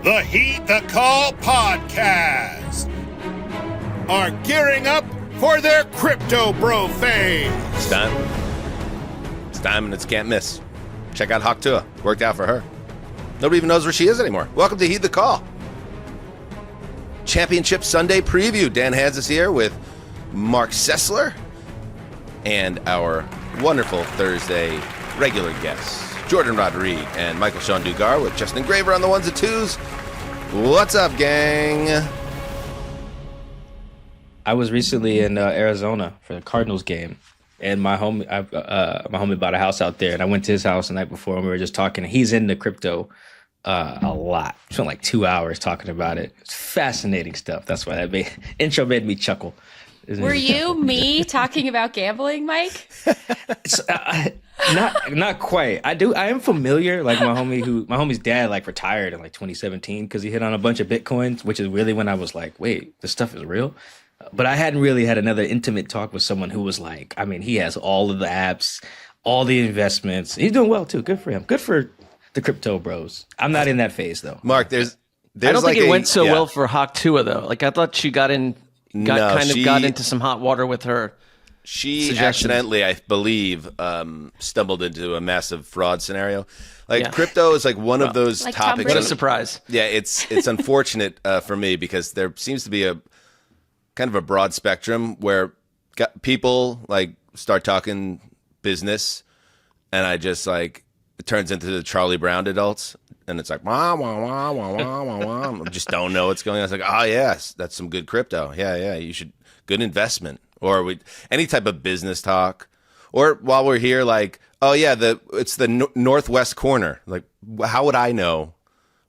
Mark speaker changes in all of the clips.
Speaker 1: the Heed the Call podcast are gearing up for their crypto bro phase.
Speaker 2: It's time. It's time, and it's can't miss. Check out Hawk Tua. Worked out for her. Nobody even knows where she is anymore. Welcome to Heed the Call. Championship Sunday preview. Dan Hanzus here with Marc Sessler and our wonderful Thursday regular guests, Jourdan Rodrigue and Michael-Shawn Dugar, with Justin Graver on the ones and twos. What's up, gang?
Speaker 3: I was recently in Arizona for the Cardinals game, and my homie bought a house out there, and I went to his house the night before, and we were just talking. He's into crypto a lot. Spent like 2 hours talking about it. It's fascinating stuff. That's why that intro made me chuckle.
Speaker 4: Were you me talking about gambling, Mike?
Speaker 3: Not quite. I am familiar. Like my homie's dad like retired in like 2017 because he hit on a bunch of Bitcoins, which is really when I was like, wait, this stuff is real. But I hadn't really had another intimate talk with someone who was like, I mean, he has all of the apps, all the investments. He's doing well too. Good for him. Good for the crypto bros. I'm not in that phase though.
Speaker 2: Mark, there's
Speaker 5: I don't
Speaker 2: like
Speaker 5: think it went so well for Hawk Tua though. Like I thought she got into some hot water with her.
Speaker 2: She accidentally, I believe, stumbled into a massive fraud scenario. Like crypto is like one of those
Speaker 4: like
Speaker 2: topics.
Speaker 5: What a surprise!
Speaker 2: Yeah, it's unfortunate for me because there seems to be a kind of a broad spectrum where people like start talking business, and I just like it turns into the Charlie Brown adults, and it's like wah wah wah wah wah wah wah. I just don't know what's going on. It's like, oh yes, that's some good crypto. Yeah, you should good investment. Or any type of business talk, or while we're here, like, oh yeah, it's the northwest corner. Like, how would I know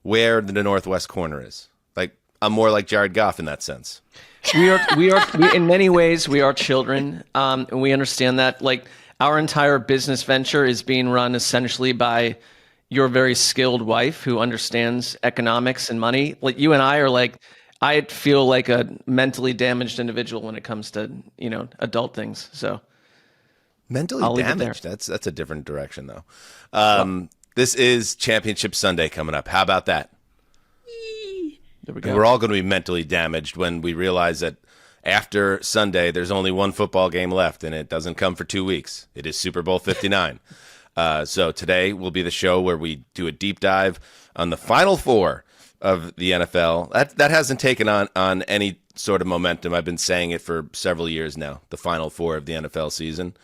Speaker 2: where the northwest corner is? Like, I'm more like Jared Goff in that sense.
Speaker 5: We in many ways we are children, and we understand that. Like our entire business venture is being run essentially by your very skilled wife who understands economics and money. Like you and I are like. I feel like a mentally damaged individual when it comes to, adult things. So
Speaker 2: mentally damaged. That's a different direction though. This is Championship Sunday coming up. How about that?
Speaker 5: There we go.
Speaker 2: We're all going to be mentally damaged when we realize that after Sunday, there's only one football game left, and it doesn't come for 2 weeks. It is Super Bowl 59. So today will be the show where we do a deep dive on the Final Four of the NFL. That hasn't taken on any sort of momentum. I've been saying it for several years now. The Final Four of the NFL season.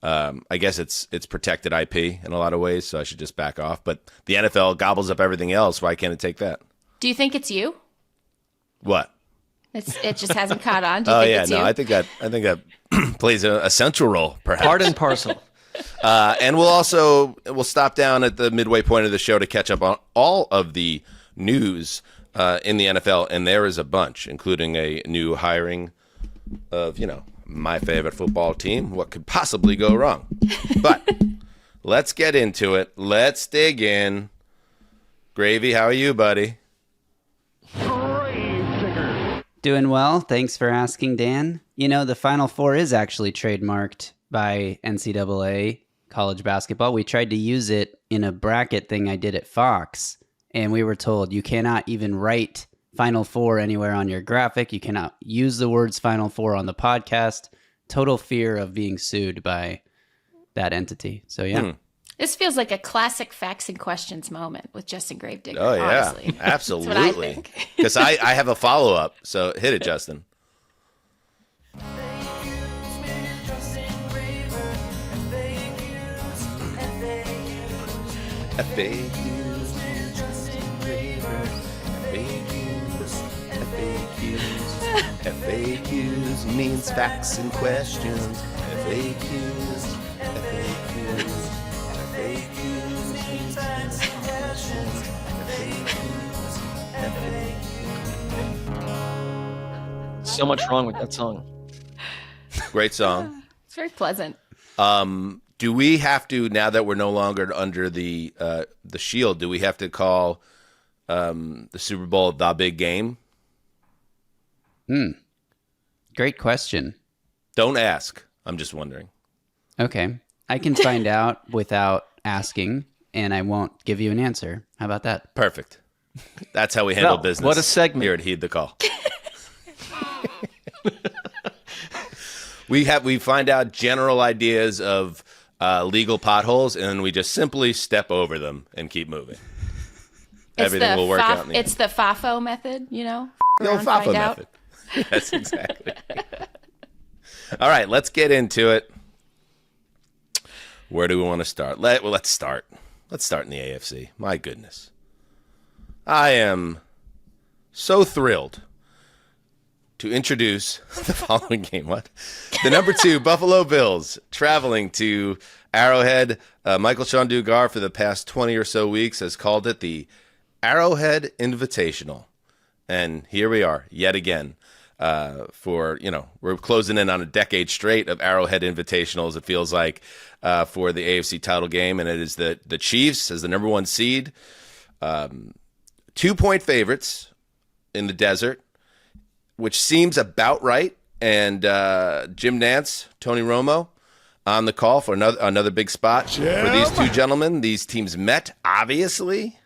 Speaker 2: I guess it's protected IP in a lot of ways, so I should just back off. But the NFL gobbles up everything else. Why can't it take that?
Speaker 4: Do you think it's you?
Speaker 2: What?
Speaker 4: It just hasn't caught on. Do you think it's you?
Speaker 2: I think that plays a central role, perhaps.
Speaker 5: Part and parcel.
Speaker 2: And we'll stop down at the midway point of the show to catch up on all of the news in the NFL, and there is a bunch, including a new hiring of, my favorite football team. What could possibly go wrong? But let's get into it. Let's dig in. Gravy, how are you, buddy?
Speaker 6: Doing well. Thanks for asking, Dan. The Final Four is actually trademarked by NCAA college basketball. We tried to use it in a bracket thing I did at Fox. And we were told you cannot even write Final Four anywhere on your graphic. You cannot use the words Final Four on the podcast. Total fear of being sued by that entity. So, yeah.
Speaker 4: This feels like a classic facts and questions moment with Justin Gravedigger.
Speaker 2: Oh, yeah.
Speaker 4: Honestly.
Speaker 2: Absolutely.
Speaker 4: That's what I think.
Speaker 2: Because I have a follow-up. So hit it, Justin. FAQs means facts and questions. FAQs means facts and questions.
Speaker 5: So much wrong with that song.
Speaker 2: Great song.
Speaker 4: It's very pleasant.
Speaker 2: Do we have to, now that we're no longer under the shield, do we have to call the Super Bowl the big game?
Speaker 6: Great question.
Speaker 2: Don't ask. I'm just wondering.
Speaker 6: Okay. I can find out without asking, and I won't give you an answer. How about that?
Speaker 2: Perfect. That's how we handle
Speaker 5: Well,
Speaker 2: business.
Speaker 5: what a segment.
Speaker 2: Here at Heed the Call. We find out general ideas of legal potholes, and then we just simply step over them and keep moving. Everything will work out.
Speaker 4: It's the FAFO method, you know?
Speaker 2: The old FAFO method. Yes, exactly. All right, let's get into it. Where do we want to start? Let's start. Let's start in the AFC. My goodness. I am so thrilled to introduce the following game. What? The number 2 Buffalo Bills traveling to Arrowhead. Michael-Shawn Dugar for the past 20 or so weeks has called it the Arrowhead Invitational. And here we are yet again we're closing in on a decade straight of Arrowhead Invitationals, it feels like, for the AFC title game. And it is the Chiefs as the number 1 seed. 2-point favorites in the desert, which seems about right. And Jim Nantz, Tony Romo on the call for another big spot for these two gentlemen. These teams met, obviously.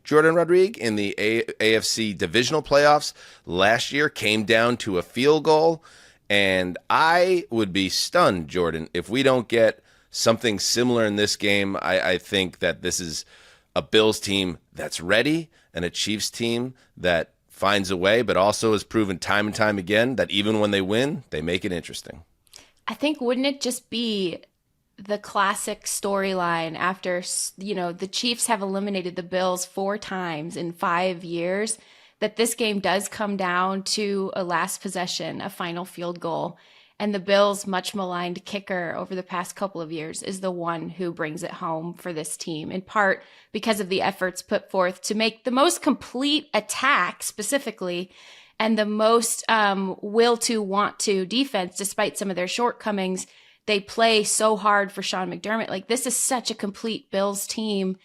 Speaker 2: Jourdan Rodrigue in the AFC divisional playoffs last year came down to a field goal. And I would be stunned, Jourdan, if we don't get something similar in this game. I think that this is a Bills team that's ready and a Chiefs team that finds a way, but also has proven time and time again that even when they win, they make it interesting.
Speaker 4: I think, wouldn't it just be the classic storyline after, the Chiefs have eliminated the Bills 4 times in 5 years, that this game does come down to a last possession, a final field goal. And the Bills' much maligned kicker over the past couple of years is the one who brings it home for this team, in part because of the efforts put forth to make the most complete attack specifically and the most will to, want to defense, despite some of their shortcomings. They play so hard for Sean McDermott. Like, this is such a complete Bills team.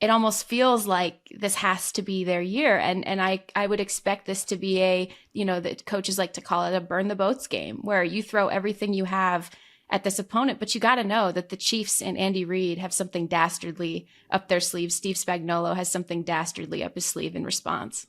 Speaker 4: It almost feels like this has to be their year. And I would expect this to be the coaches like to call it a burn the boats game, where you throw everything you have at this opponent. But you got to know that the Chiefs and Andy Reid have something dastardly up their sleeves. Steve Spagnuolo has something dastardly up his sleeve in response.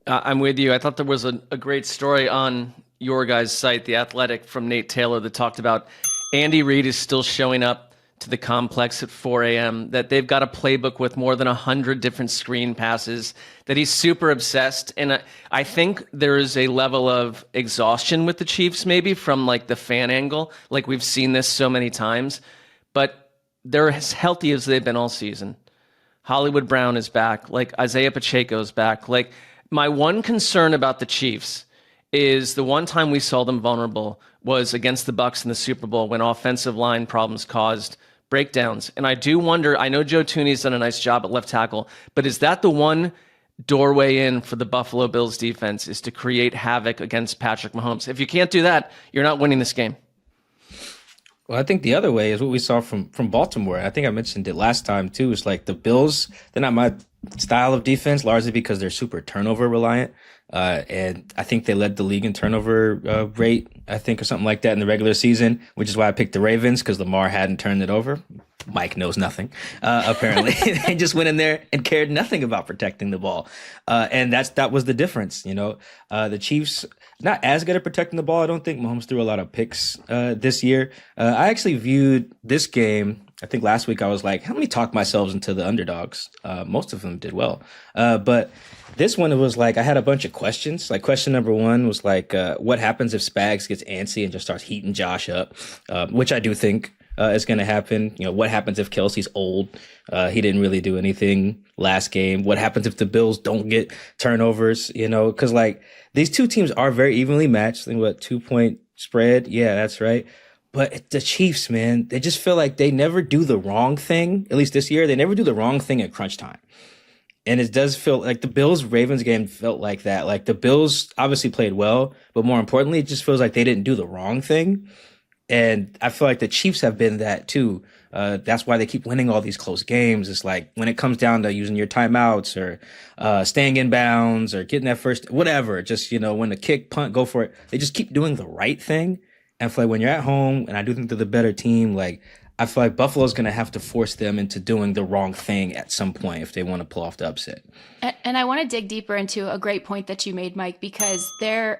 Speaker 5: I'm with you. I thought there was a great story on your guys' site, The Athletic, from Nate Taylor, that talked about Andy Reid is still showing up to the complex at 4 a.m., that they've got a playbook with more than 100 different screen passes, that he's super obsessed. And I think there is a level of exhaustion with the Chiefs, maybe from like the fan angle. Like, we've seen this so many times, but they're as healthy as they've been all season. Hollywood Brown is back. Like, Isaiah Pacheco's back. Like, my one concern about the Chiefs is the one time we saw them vulnerable was against the Bucs in the Super Bowl, when offensive line problems caused breakdowns. And I do wonder, I know Joe Thuney's done a nice job at left tackle, but is that the one doorway in for the Buffalo Bills defense, is to create havoc against Patrick Mahomes? If you can't do that, you're not winning this game.
Speaker 3: Well, I think the other way is what we saw from Baltimore. I think I mentioned it last time too. It's like the Bills, they're not my style of defense, largely because they're super turnover reliant. And I think they led the league in turnover rate, I think, or something like that in the regular season, which is why I picked the Ravens, because Lamar hadn't turned it over. Mike knows nothing, apparently. They just went in there and cared nothing about protecting the ball. And that was the difference. The Chiefs, not as good at protecting the ball. I don't think Mahomes threw a lot of picks this year. I actually viewed this game, I think last week I was like, let me talk myself into the underdogs. Most of them did well. But this one, it was like I had a bunch of questions. Like, question number 1 was like, what happens if Spags gets antsy and just starts heating Josh up, which I do think is going to happen. What happens if Kelsey's old? He didn't really do anything last game. What happens if the Bills don't get turnovers? Because like these two teams are very evenly matched. I think 2-point spread. Yeah, that's right. But the Chiefs, man, they just feel like they never do the wrong thing. At least this year, they never do the wrong thing at crunch time. And it does feel like the Bills-Ravens game felt like that. Like, the Bills obviously played well, but more importantly, it just feels like they didn't do the wrong thing. And I feel like the Chiefs have been that too. That's why they keep winning all these close games. It's like when it comes down to using your timeouts or staying in bounds or getting that first, whatever, just, when the kick, punt, go for it. They just keep doing the right thing. And I feel like when you're at home, and I do think they're the better team, like, I feel like Buffalo's going to have to force them into doing the wrong thing at some point if they want to pull off the upset.
Speaker 4: And I want to dig deeper into a great point that you made, Mike, because the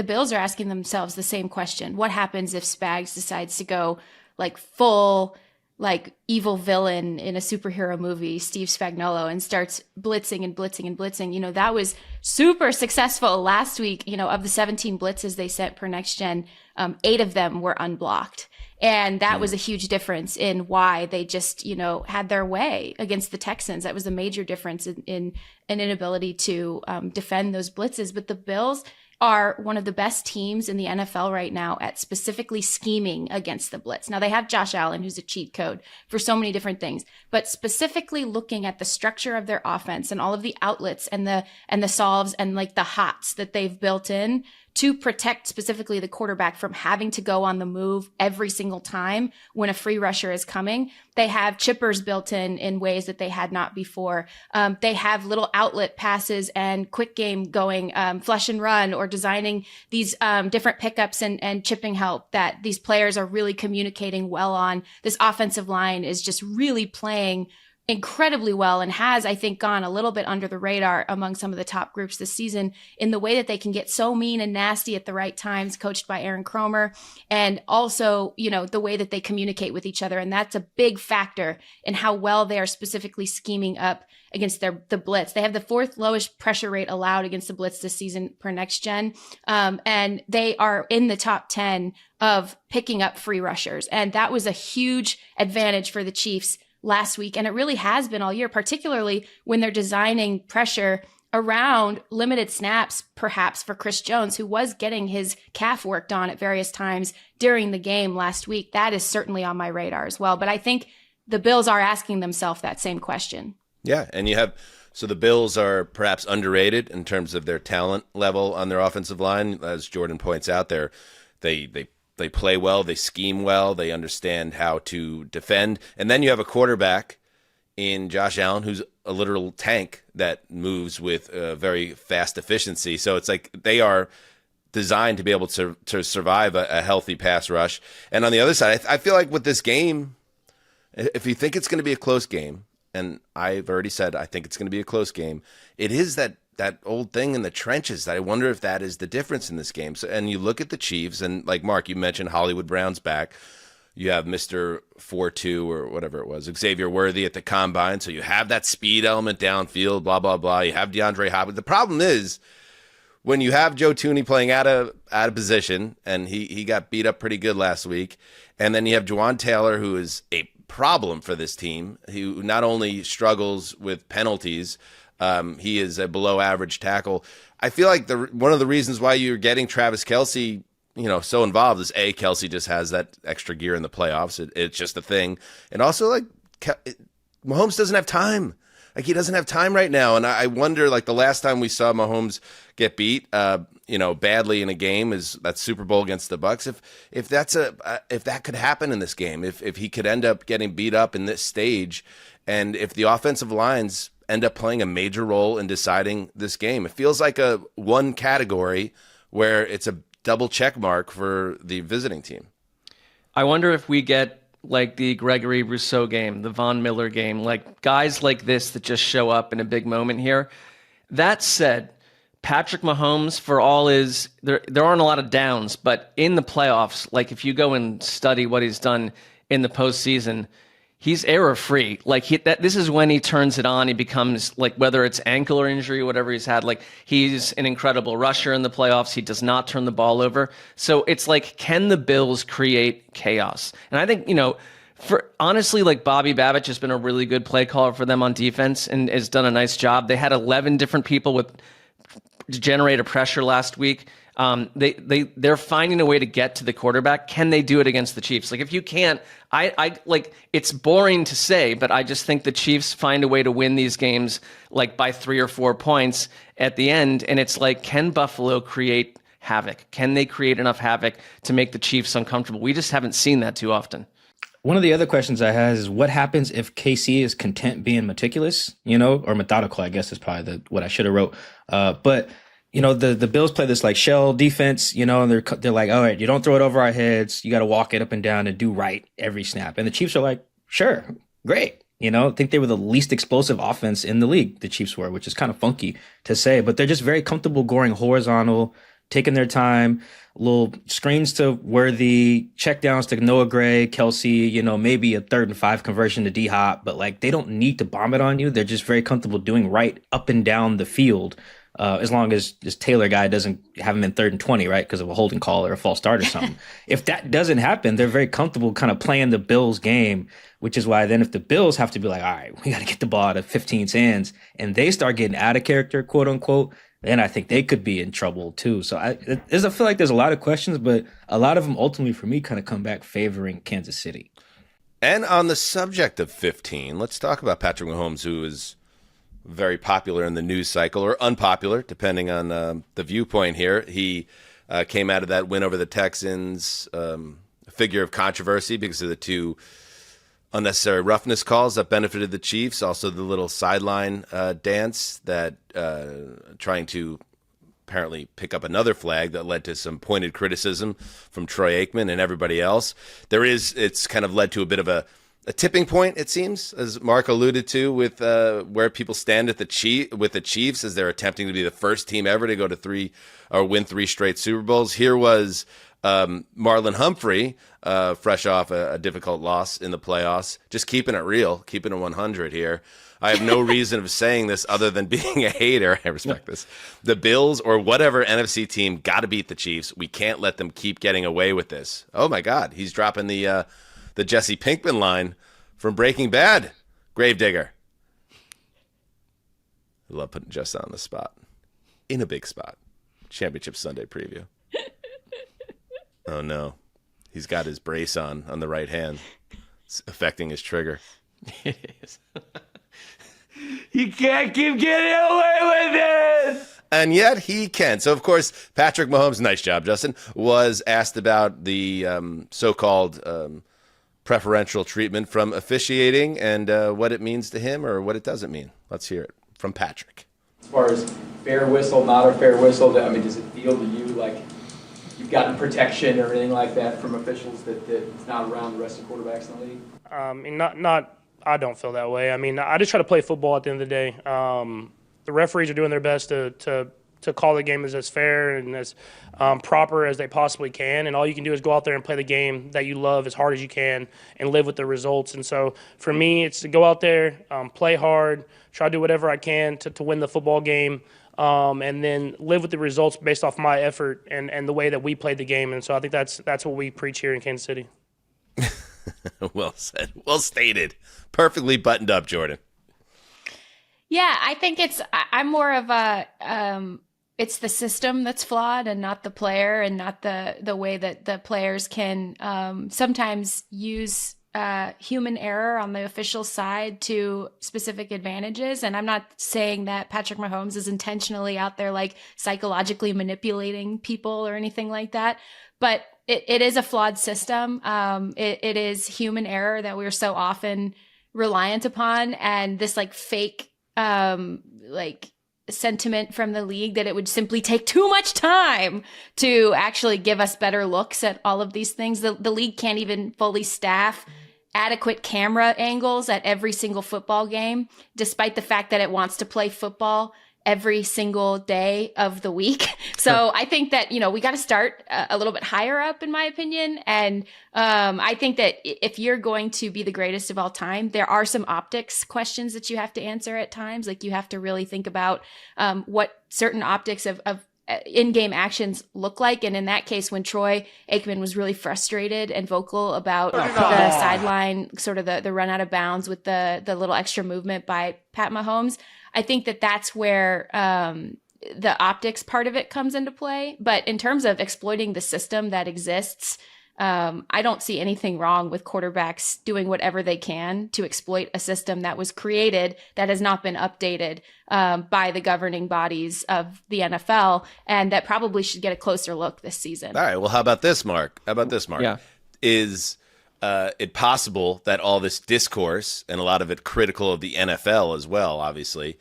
Speaker 4: Bills are asking themselves the same question. What happens if Spags decides to go like full like evil villain in a superhero movie, Steve Spagnuolo, and starts blitzing and blitzing and blitzing? You know, that was super successful last week. You know, of the 17 blitzes they sent per next gen, 8 of them were unblocked. And that was a huge difference in why they just, you know, had their way against the Texans. That was a major difference in an inability to defend those blitzes. But the Bills are one of the best teams in the NFL right now at specifically scheming against the blitz. Now they have Josh Allen, who's a cheat code for so many different things, but specifically looking at the structure of their offense and all of the outlets and the solves and like the hots that they've built in to protect specifically the quarterback from having to go on the move every single time when a free rusher is coming. They have chippers built in ways that they had not before. They have little outlet passes and quick game going, flush and run, or designing these different pickups and chipping help that these players are really communicating well on. This offensive line is just really playing incredibly well and has, I think, gone a little bit under the radar among some of the top groups this season in the way that they can get so mean and nasty at the right times, coached by Aaron Cromer, and also, you know, the way that they communicate with each other. And that's a big factor in how well they are specifically scheming up against the blitz. They have the 4th lowest pressure rate allowed against the blitz this season per next gen. And they are in the top 10 of picking up free rushers. And that was a huge advantage for the Chiefs last week. And it really has been all year, particularly when they're designing pressure around limited snaps, perhaps for Chris Jones, who was getting his calf worked on at various times during the game last week. That is certainly on my radar as well. But I think the Bills are asking themselves that same question. Yeah.
Speaker 2: And so the Bills are perhaps underrated in terms of their talent level on their offensive line. As Jourdan points out there, they play well, they scheme well, they understand how to defend. And then you have a quarterback in Josh Allen who's a literal tank that moves with very fast efficiency. So it's like they are designed to be able to survive a healthy pass rush. And on the other side, I feel like with this game, if you think it's going to be a close game, and I've already said I think it's going to be a close game, it is that old thing in the trenches that I wonder if that is the difference in this game. So, and you look at the Chiefs, and like Mark, you mentioned Hollywood Brown's back. You have Mr. 4-2 or whatever it was, Xavier Worthy at the combine. So you have that speed element downfield, blah, blah, blah. You have DeAndre Hopkins. The problem is when you have Joe Thuney playing out of position, and he got beat up pretty good last week, and then you have Juwan Taylor, who is a problem for this team, who not only struggles with penalties, he is a below average tackle. I feel like one of the reasons why you're getting Travis Kelce, so involved is Kelce just has that extra gear in the playoffs. It's just a thing. And also like Mahomes doesn't have time. Like he doesn't have time right now. And I wonder, like the last time we saw Mahomes get beat, badly in a game is that Super Bowl against the Bucs. If that could happen in this game, if he could end up getting beat up in this stage, and if the offensive lines end up playing a major role in deciding this game, it feels like a one category where it's a double check mark for the visiting team.
Speaker 5: I wonder if we get like the Gregory Rousseau game, the Von Miller game, like guys like this that just show up in a big moment here. That said, Patrick Mahomes, for all there aren't a lot of downs, but in the playoffs, like if you go and study what he's done in the postseason, he's error-free. Like this is when he turns it on. He becomes, like, whether it's ankle or injury, whatever he's had, like he's an incredible rusher in the playoffs. He does not turn the ball over. So it's like, can the Bills create chaos? And I think, for honestly, like Bobby Babbitt has been a really good play caller for them on defense and has done a nice job. They had 11 different people to generate a pressure last week. They're finding a way to get to the quarterback. Can they do it against the Chiefs? Like if you can't, I like, it's boring to say, but I just think the Chiefs find a way to win these games like by 3 or 4 points at the end. And it's like, can Buffalo create havoc? Can they create enough havoc to make the Chiefs uncomfortable? We just haven't seen that too often.
Speaker 3: One of the other questions I have is what happens if KC is content being meticulous, or methodical, I guess is probably what I should have wrote. But the Bills play this like shell defense, and they're like, all right, you don't throw it over our heads. You got to walk it up and down and do right every snap. And the Chiefs are like, sure, great. I think they were the least explosive offense in the league, the Chiefs were, which is kind of funky to say, but they're just very comfortable going horizontal, taking their time, little screens to Worthy, checkdowns to Noah Gray, Kelsey, maybe a 3rd and 5 conversion to D-Hop, but like they don't need to bomb it on you. They're just very comfortable doing right up and down the field. As long as this Taylor guy doesn't have him in 3rd and 20, right? Because of a holding call or a false start or something. If that doesn't happen, they're very comfortable kind of playing the Bills game, which is why then if the Bills have to be like, all right, we got to get the ball out of 15's hands, and they start getting out of character, quote unquote, then I think they could be in trouble too. So I feel like there's a lot of questions, but a lot of them ultimately for me kind of come back favoring Kansas City.
Speaker 2: And on the subject of 15, let's talk about Patrick Mahomes, who is very popular in the news cycle, or unpopular, depending on the viewpoint here. He came out of that win over the Texans, a figure of controversy because of the 2 unnecessary roughness calls that benefited the Chiefs. Also the little sideline dance that trying to apparently pick up another flag that led to some pointed criticism from Troy Aikman and everybody else. It's kind of led to a bit of a tipping point, it seems, as Mark alluded to, with where people stand with the Chiefs as they're attempting to be the first team ever to go to 3 or win 3 straight Super Bowls. Here was Marlon Humphrey, fresh off a difficult loss in the playoffs, just keeping it real, keeping it 100 here. I have no reason of saying this other than being a hater. I respect this. The Bills or whatever NFC team got to beat the Chiefs. We can't let them keep getting away with this. Oh my God, he's dropping the Jesse Pinkman line from Breaking Bad. Gravedigger. I love putting Justin on the spot. In a big spot. Championship Sunday preview. Oh no. He's got his brace on the right hand. It's affecting his trigger.
Speaker 5: You can't keep getting away with it.
Speaker 2: And yet he can. So, of course, Patrick Mahomes, nice job, Justin, was asked about the so-called preferential treatment from officiating and what it means to him or what it doesn't mean. Let's hear it from Patrick.
Speaker 7: As far as fair whistle, not a fair whistle, does it feel to you like you've gotten protection or anything like that from officials that it's not around the rest of quarterbacks in the league?
Speaker 8: I don't feel that way. I mean, I just try to play football at the end of the day. The referees are doing their best to call the game as fair and as proper as they possibly can. And all you can do is go out there and play the game that you love as hard as you can and live with the results. And so for me, it's to go out there, play hard, try to do whatever I can to win the football game, and then live with the results based off my effort and the way that we played the game. And so I think that's what we preach here in Kansas City.
Speaker 2: Well said. Well stated. Perfectly buttoned up, Jourdan.
Speaker 4: Yeah, I think I'm more of a, it's the system that's flawed and not the player and not the way that the players can sometimes use human error on the official side to specific advantages. And I'm not saying that Patrick Mahomes is intentionally out there like psychologically manipulating people or anything like that, but it is a flawed system. It is human error that we're so often reliant upon, and this like fake like sentiment from the league that it would simply take too much time to actually give us better looks at all of these things. The league can't even fully staff adequate camera angles at every single football game, despite the fact that it wants to play football every single day of the week. So I think that, we got to start a little bit higher up, in my opinion. And I think that if you're going to be the greatest of all time, there are some optics questions that you have to answer at times. Like you have to really think about what certain optics of in-game actions look like. And in that case, when Troy Aikman was really frustrated and vocal about the sideline, sort of the run out of bounds with the little extra movement by Pat Mahomes, I think that that's where the optics part of it comes into play. But in terms of exploiting the system that exists, I don't see anything wrong with quarterbacks doing whatever they can to exploit a system that was created that has not been updated by the governing bodies of the NFL, and that probably should get a closer look this season.
Speaker 2: All right. Well, how about this, Mark?
Speaker 5: Yeah.
Speaker 2: Is it possible that all this discourse, and a lot of it critical of the NFL as well, obviously,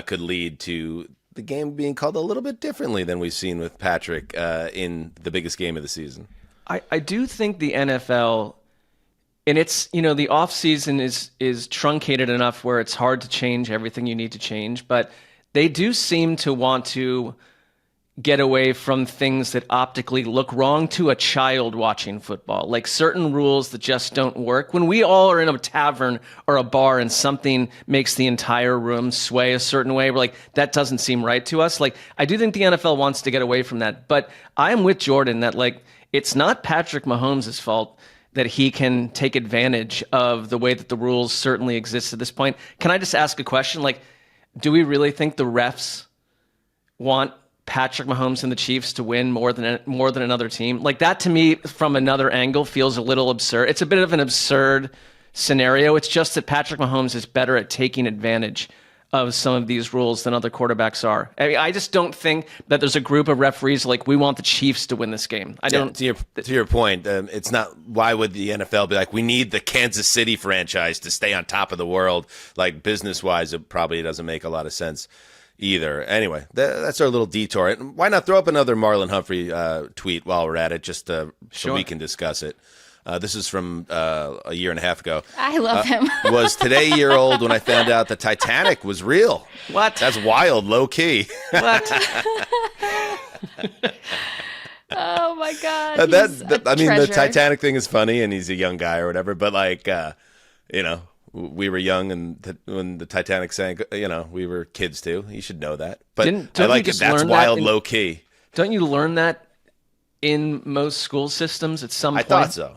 Speaker 2: could lead to the game being called a little bit differently than we've seen with Patrick in the biggest game of the season.
Speaker 5: I do think the NFL, and it's, the offseason is truncated enough where it's hard to change everything you need to change, but they do seem to want to get away from things that optically look wrong to a child watching football, like certain rules that just don't work. When we all are in a tavern or a bar and something makes the entire room sway a certain way, we're like, that doesn't seem right to us. Like, I do think the NFL wants to get away from that, but I'm with Jourdan that, like, it's not Patrick Mahomes' fault that he can take advantage of the way that the rules certainly exist at this point. Can I just ask a question? Like, do we really think the refs want Patrick Mahomes and the Chiefs to win more than another team? Like, that to me, from another angle, feels a little absurd. It's a bit of an absurd scenario. It's just that Patrick Mahomes is better at taking advantage of some of these rules than other quarterbacks are. I mean, I just don't think that there's a group of referees like, we want the Chiefs to win this game. I don't.
Speaker 2: To your point, it's not. Why would the NFL be like, we need the Kansas City franchise to stay on top of the world? Like, business wise, it probably doesn't make a lot of sense either. Anyway, that's our little detour. And why not throw up another Marlon Humphrey tweet while we're at it, just so we can discuss it. This is from a year and a half ago.
Speaker 4: I love him.
Speaker 2: Was today a year old when I found out the Titanic was real.
Speaker 5: What?
Speaker 2: That's wild, low key.
Speaker 5: What?
Speaker 4: Oh my God.
Speaker 2: I mean, the
Speaker 4: treasure.
Speaker 2: Titanic thing is funny, and he's a young guy or whatever. But like, we were young, and when the Titanic sank, we were kids too. You should know that. But I like it. That's wild, low key.
Speaker 5: Don't you learn that in most school systems at some point?
Speaker 2: I thought so.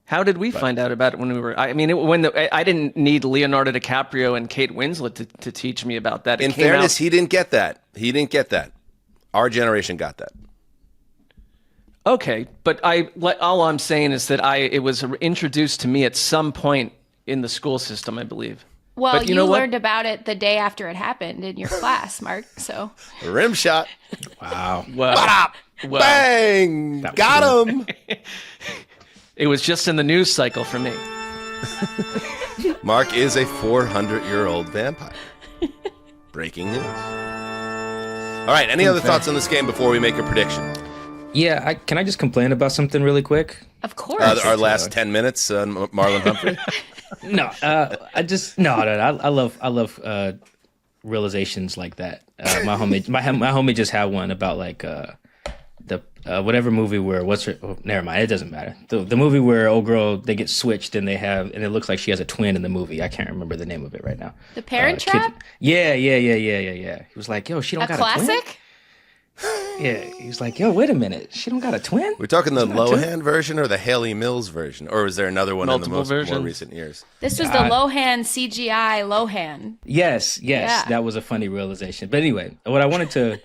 Speaker 5: How did we find out about it when we were? I mean, I didn't need Leonardo DiCaprio and Kate Winslet to teach me about that.
Speaker 2: In fairness, he didn't get that. Our generation got that.
Speaker 5: Okay, but all I'm saying is that it was introduced to me at some point in the school system, I believe.
Speaker 4: Well,
Speaker 5: but
Speaker 4: you learned about it the day after it happened in your class, Mark. So
Speaker 2: rim shot.
Speaker 3: Wow.
Speaker 5: Well,
Speaker 2: bang! Got him.
Speaker 5: It was just in the news cycle for me.
Speaker 2: Mark is a 400-year-old vampire. Breaking news. All right, any other thoughts on this game before we make a prediction?
Speaker 3: Yeah, can I just complain about something really quick?
Speaker 4: of course.
Speaker 2: Our last 10 minutes on Marlon Humphrey?
Speaker 3: No, I love realizations like that. My homie just had one about like the whatever movie where never mind, it doesn't matter. The movie where old girl, they get switched and it looks like she has a twin in the movie. I can't remember the name of it right now.
Speaker 4: The Parent Trap?
Speaker 3: Yeah. He was like, yo, she don't got a twin?
Speaker 4: Classic?
Speaker 3: Yeah, he was like, yo, wait a minute, she don't got a twin?
Speaker 2: We're talking the Lohan version or the Haley Mills version? Or was there another one
Speaker 5: Multiple
Speaker 2: in the more
Speaker 5: versions.
Speaker 2: recent years?
Speaker 4: This was the Lohan CGI Lohan.
Speaker 3: Yes,
Speaker 4: Yeah.
Speaker 3: that was a funny realization. But anyway, what I wanted to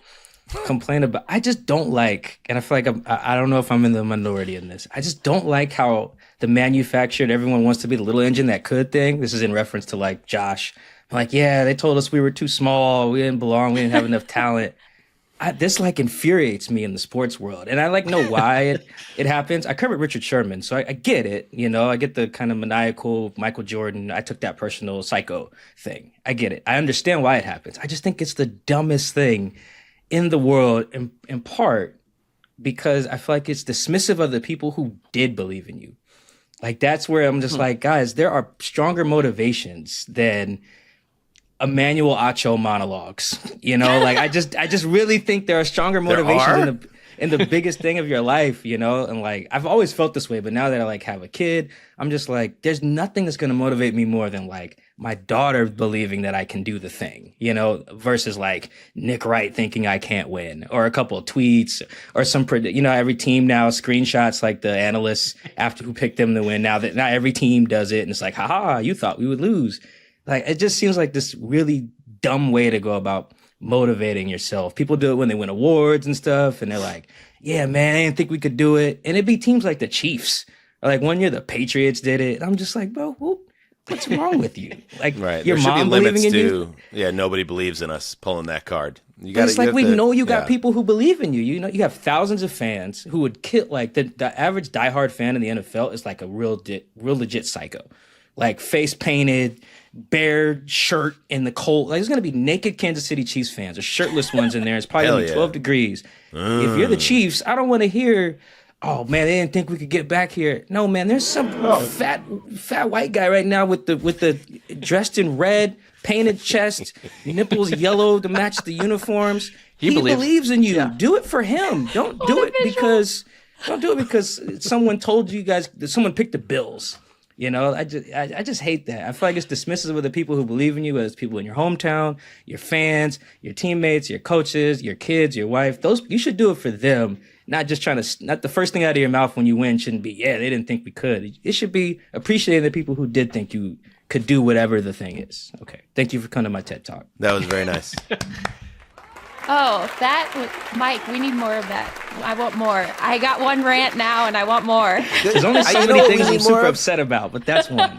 Speaker 3: complain about, I just don't like, and I feel like I don't know if I'm in the minority in this, I just don't like how the manufactured, everyone wants to be the little engine that could thing. This is in reference to like Josh. Like, yeah, they told us we were too small, we didn't belong, we didn't have enough talent. This like infuriates me in the sports world, and I like know why it happens. I covered Richard Sherman, so I get it. I get the kind of maniacal Michael Jordan. I took that personal psycho thing. I get it. I understand why it happens. I just think it's the dumbest thing in the world, in part because I feel like it's dismissive of the people who did believe in you. Like that's where I'm just like, guys, there are stronger motivations than Emmanuel Acho monologues, like I just really think there are stronger motivations in the biggest thing of your life, and like I've always felt this way, but now that I like have a kid, I'm just like, there's nothing that's going to motivate me more than like my daughter believing that I can do the thing, versus like Nick Wright thinking I can't win, or a couple of tweets or some, every team now screenshots like the analysts after who picked them to win. Now every team does it, and it's like, haha, you thought we would lose. Like, it just seems like this really dumb way to go about motivating yourself. People do it when they win awards and stuff, and they're like, yeah, man, I didn't think we could do it. And it'd be teams like the Chiefs. Or like one year the Patriots did it. And I'm just like, bro, what's wrong with you? Like,
Speaker 2: right.
Speaker 3: Your
Speaker 2: there should
Speaker 3: mom
Speaker 2: be limits
Speaker 3: believing in
Speaker 2: to,
Speaker 3: you?
Speaker 2: yeah, nobody believes in us pulling that card.
Speaker 3: It's like we know you got people who believe in you. You have thousands of fans who would kill, like the average diehard fan in the NFL is like a real legit psycho. Like face painted, bare shirt in the cold. Like, there's going to be naked Kansas City Chiefs fans or shirtless ones in there. It's probably going to be 12 degrees. If you're the Chiefs, I don't want to hear, oh, man, they didn't think we could get back here. No, man, there's some fat white guy right now with the dressed in red, painted chest, nipples yellow to match the uniforms. He believes in you. Yeah. Do it for him. Don't do it because someone told you guys that someone picked the Bills. You know, I just hate that. I feel like it's dismissive of the people who believe in you, whether it's people in your hometown, your fans, your teammates, your coaches, your kids, your wife. Those you should do it for them, not the first thing out of your mouth when you win shouldn't be, yeah, they didn't think we could. It should be appreciating the people who did think you could do whatever the thing is. Okay. Thank you for coming to my TED Talk.
Speaker 2: That was very nice.
Speaker 4: Oh, Mike, we need more of that. I want more. I got one rant now, and I want more.
Speaker 3: There's only so many things I'm super upset about, but that's one.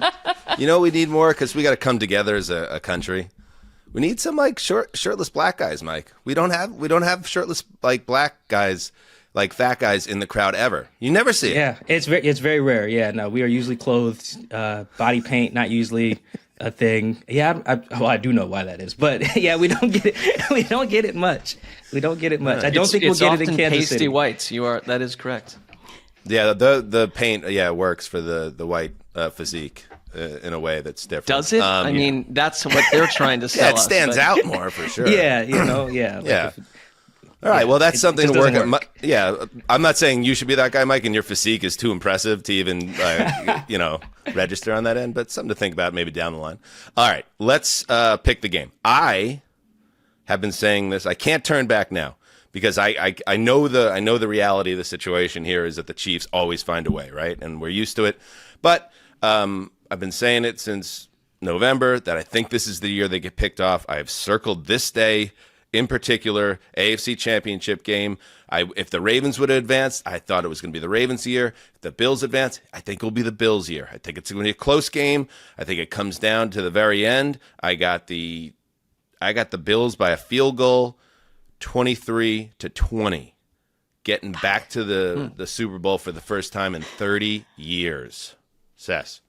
Speaker 2: You know we need more? Because we got to come together as a country. We need some, like, shirtless black guys, Mike. We don't have shirtless, like, black guys, like fat guys in the crowd ever. You never see it.
Speaker 3: Yeah, it's very rare. Yeah, no, we are usually clothed, body paint, not usually a thing. Yeah, I do know why that is, but yeah, we don't get it. We don't get it much. I don't think we'll get it in Kansas
Speaker 5: pasty
Speaker 3: City.
Speaker 5: whites. That is correct.
Speaker 2: Yeah, the paint works for the white physique in a way that's different.
Speaker 5: Does it? I mean, that's what they're trying to sell.
Speaker 2: It stands out more for sure.
Speaker 3: Yeah, yeah.
Speaker 2: Yeah. All right, well, that's something to work on. Yeah, I'm not saying you should be that guy, Mike, and your physique is too impressive to even, register on that end, but something to think about maybe down the line. All right, let's pick the game. I have been saying this. I can't turn back now because I know the reality of the situation here is that the Chiefs always find a way, right? And we're used to it. But I've been saying it since November that I think this is the year they get picked off. I have circled this day. In particular, AFC Championship game. If the Ravens would have advanced, I thought it was going to be the Ravens' year. If the Bills advance, I think it will be the Bills' year. I think it's going to be a close game. I think it comes down to the very end. I got the Bills by a field goal, 23-20, getting back to the Super Bowl for the first time in 30 years. Sess.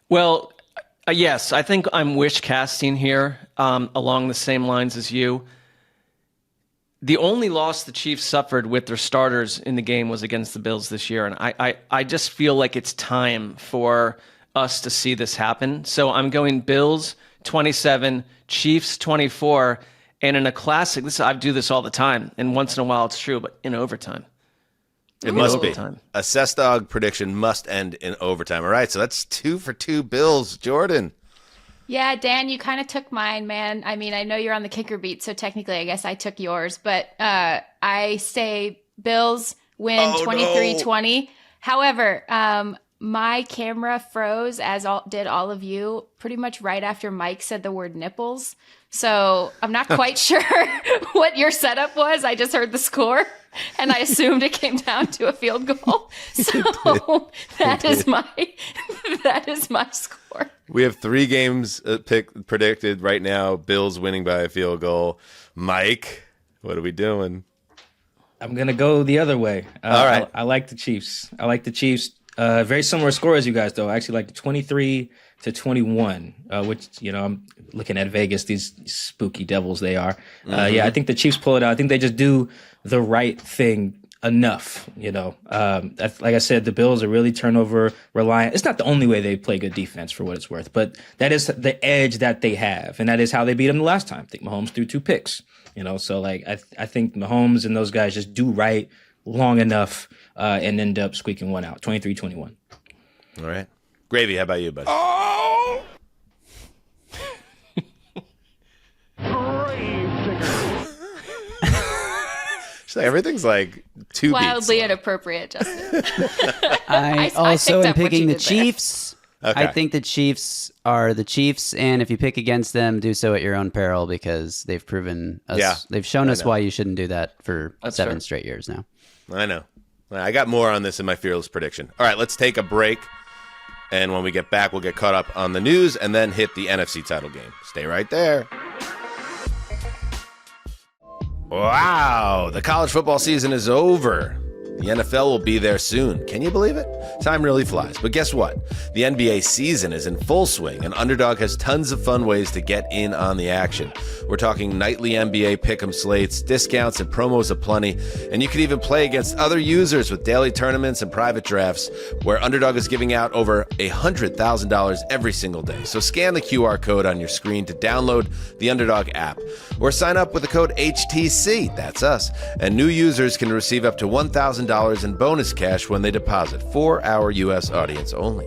Speaker 5: Well, yes, I think I'm wish casting here along the same lines as you. The only loss the Chiefs suffered with their starters in the game was against the Bills this year. And I just feel like it's time for us to see this happen. So I'm going Bills 27, Chiefs 24, and in a classic, I do this all the time, and once in a while it's true, but in overtime.
Speaker 2: It must be. A Cess Dog prediction must end in overtime. All right, so that's 2 for 2 Bills. Jourdan.
Speaker 4: Yeah, Dan, you kind of took mine, man. I mean, I know you're on the kicker beat, so technically I guess I took yours. But I say Bills win 23-20. However, my camera froze, did all of you, pretty much right after Mike said the word nipples. So I'm not quite sure what your setup was. I just heard the score, and I assumed it came down to a field goal. So that is my score.
Speaker 2: We have 3 games predicted right now. Bills winning by a field goal. Mike, what are we doing?
Speaker 3: I'm going to go the other way.
Speaker 2: All right.
Speaker 3: I like the Chiefs. Very similar score as you guys, though. I actually like the 23-21, which, I'm looking at Vegas, these spooky devils they are. Yeah, I think the Chiefs pull it out. I think they just do the right thing enough, Like I said, the Bills are really turnover reliant. It's not the only way they play good defense, for what it's worth, but that is the edge that they have, and that is how they beat them the last time. I think Mahomes threw 2 picks, So, I think Mahomes and those guys just do right long enough and end up squeaking one out, 23-21.
Speaker 2: All right. Gravy, how about you, bud?
Speaker 1: Oh!
Speaker 2: Everything's like 2
Speaker 4: wildly
Speaker 2: beats.
Speaker 4: Inappropriate, Justin.
Speaker 6: I also
Speaker 4: picked
Speaker 6: am
Speaker 4: up what
Speaker 6: picking
Speaker 4: you
Speaker 6: the
Speaker 4: did there.
Speaker 6: Chiefs.
Speaker 2: Okay.
Speaker 6: I think the Chiefs are the Chiefs, and if you pick against them, do so at your own peril because they've proven us.
Speaker 2: Yeah,
Speaker 6: they've shown us why you shouldn't do that for
Speaker 5: That's
Speaker 6: 7
Speaker 5: fair.
Speaker 6: straight years now.
Speaker 2: I know. I got more on this in my fearless prediction. All right, let's take a break. And when we get back, we'll get caught up on the news and then hit the NFC title game. Stay right there. Wow, the college football season is over. The The NFL will be there soon. Can you believe it? Time really flies. But guess what? The NBA season is in full swing, and Underdog has tons of fun ways to get in on the action. We're talking nightly NBA pick'em slates, discounts, and promos aplenty, and you can even play against other users with daily tournaments and private drafts, where Underdog is giving out over $100,000 every single day. So scan the QR code on your screen to download the Underdog app, or sign up with the code HTC, that's us, and new users can receive up to $1,000 in bonus cash when they deposit for our U.S. audience only.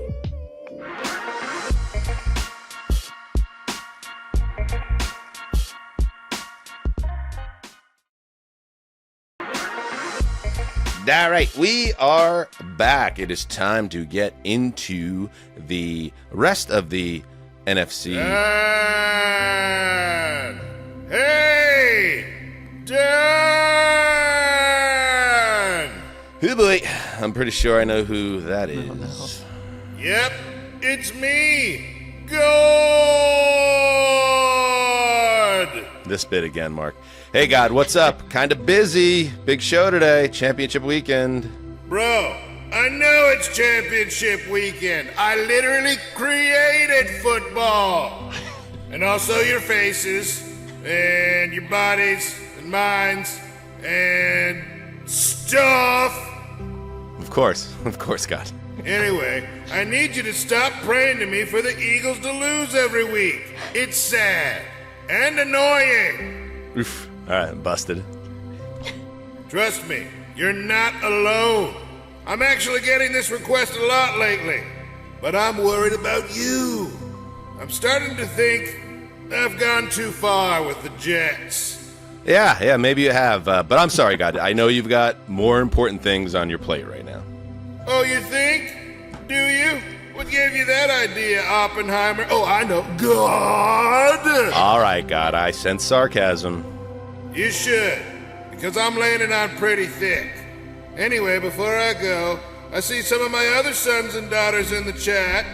Speaker 2: All right, we are back. It is time to get into the rest of the NFC.
Speaker 1: Dan! Hey! Dan!
Speaker 2: Oh boy, I'm pretty sure I know who that is.
Speaker 1: Yep, it's me, God!
Speaker 2: This bit again, Mark. Hey, God, what's up? Kind of busy. Big show today. Championship weekend.
Speaker 1: Bro, I know it's championship weekend. I literally created football. And also your faces, and your bodies, and minds, and stuff.
Speaker 2: Of course, God.
Speaker 1: Anyway, I need you to stop praying to me for the Eagles to lose every week. It's sad and annoying.
Speaker 2: Oof. All right, I'm busted.
Speaker 1: Trust me, you're not alone. I'm actually getting this request a lot lately, but I'm worried about you. I'm starting to think I've gone too far with the Jets.
Speaker 2: Yeah, maybe you have, but I'm sorry, God. I know you've got more important things on your plate right now.
Speaker 1: Oh, you think? Do you? What gave you that idea, Oppenheimer? Oh, I know. God!
Speaker 2: All right, God, I sense sarcasm.
Speaker 1: You should, because I'm laying it on pretty thick. Anyway, before I go, I see some of my other sons and daughters in the chat.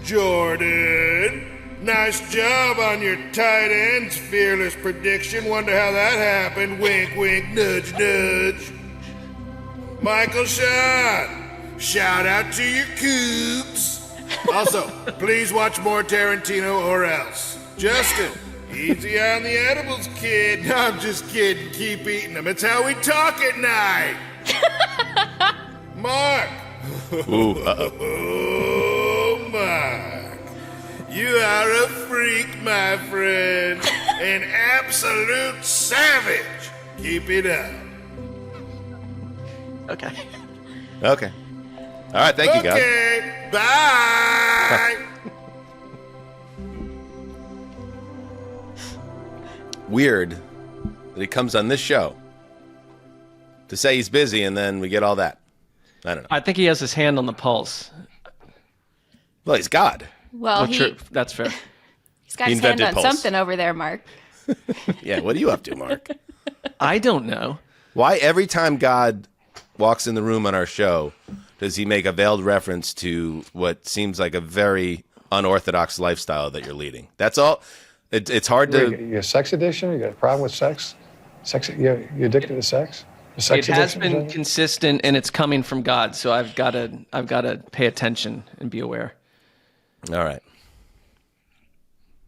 Speaker 1: Jourdan, nice job on your tight ends fearless prediction. Wonder how that happened. Wink, wink, nudge, nudge. Michael-Shawn, shout out to your coops. Also, please watch more Tarantino or else. Justin, easy on the edibles, kid. No, I'm just kidding. Keep eating them. It's how we talk at night. Mark.
Speaker 2: Ooh, uh-oh.
Speaker 1: Oh, Mark. You are a freak, my friend. An absolute savage. Keep it up.
Speaker 5: Okay.
Speaker 2: Okay. All right, thank you, God.
Speaker 1: Okay, bye.
Speaker 2: Weird that he comes on this show to say he's busy, and then we get all that. I don't know.
Speaker 5: I think he has his hand on the pulse.
Speaker 2: Well, he's God.
Speaker 4: Well,
Speaker 5: True. That's fair.
Speaker 4: he's got
Speaker 2: He
Speaker 4: his hand
Speaker 2: invented
Speaker 4: on
Speaker 2: Pulse.
Speaker 4: something over there, Mark.
Speaker 2: Yeah, what are you up to, Mark?
Speaker 5: I don't know.
Speaker 2: Why every time God walks in the room on our show does he make a veiled reference to what seems like a very unorthodox lifestyle that you're leading? That's all. It's hard to.
Speaker 9: You're a sex addiction? You got a problem with sex? You're addicted to sex? A sex
Speaker 5: It has
Speaker 9: addiction or
Speaker 5: been
Speaker 9: something?
Speaker 5: consistent, and it's coming from God. So I've got to pay attention and be aware.
Speaker 2: All right,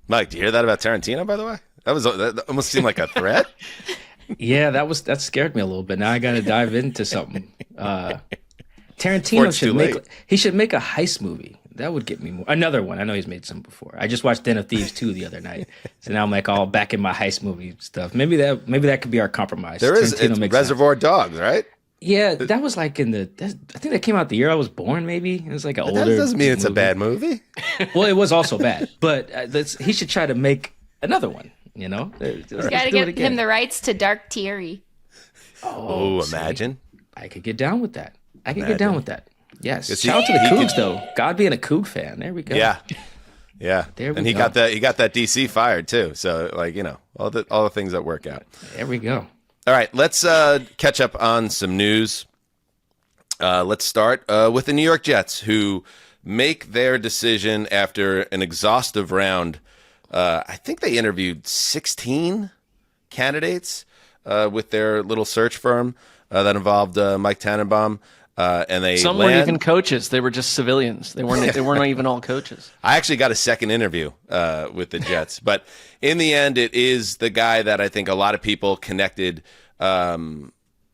Speaker 2: Mike. Do you hear that about Tarantino? By the way, that almost seemed like a threat.
Speaker 3: Yeah, that scared me a little bit. Now I got to dive into something.
Speaker 2: Before
Speaker 3: Tarantino
Speaker 2: it's too
Speaker 3: should make a heist movie. That would get me more. Another one. I know he's made some before. I just watched Den of Thieves 2 the other night, so now I'm like all back in my heist movie stuff. Maybe that could be our compromise.
Speaker 2: There is
Speaker 3: Tarantino
Speaker 2: it's
Speaker 3: makes
Speaker 2: Reservoir Dogs, right?
Speaker 3: Yeah, that was like I think that came out the year I was born. Maybe it was like an older.
Speaker 2: That doesn't mean it's a
Speaker 3: movie.
Speaker 2: bad movie.
Speaker 3: Well, it was also bad, but he should try to make another one. You know,
Speaker 4: Got to give him the rights to Dark Thierry.
Speaker 2: Oh,
Speaker 3: see?
Speaker 2: imagine.
Speaker 3: I could get down with that. Get down with that. Yes.
Speaker 2: Yes,
Speaker 3: Shout out to the
Speaker 2: he
Speaker 3: Cougs
Speaker 2: could-
Speaker 3: though. God being a Coug fan. There we go.
Speaker 2: Yeah.
Speaker 3: There we
Speaker 2: And he
Speaker 3: go.
Speaker 2: got that DC fired too. So all the things that work out.
Speaker 3: There we go.
Speaker 2: All right, let's catch up on some news. Let's start with the New York Jets, who make their decision after an exhaustive round. I think they interviewed 16 candidates with their little search firm. that involved Mike Tannenbaum. And
Speaker 5: some weren't even coaches; they were just civilians. They weren't even all coaches.
Speaker 2: I actually got a second interview with the Jets, but in the end, it is the guy that I think a lot of people connected the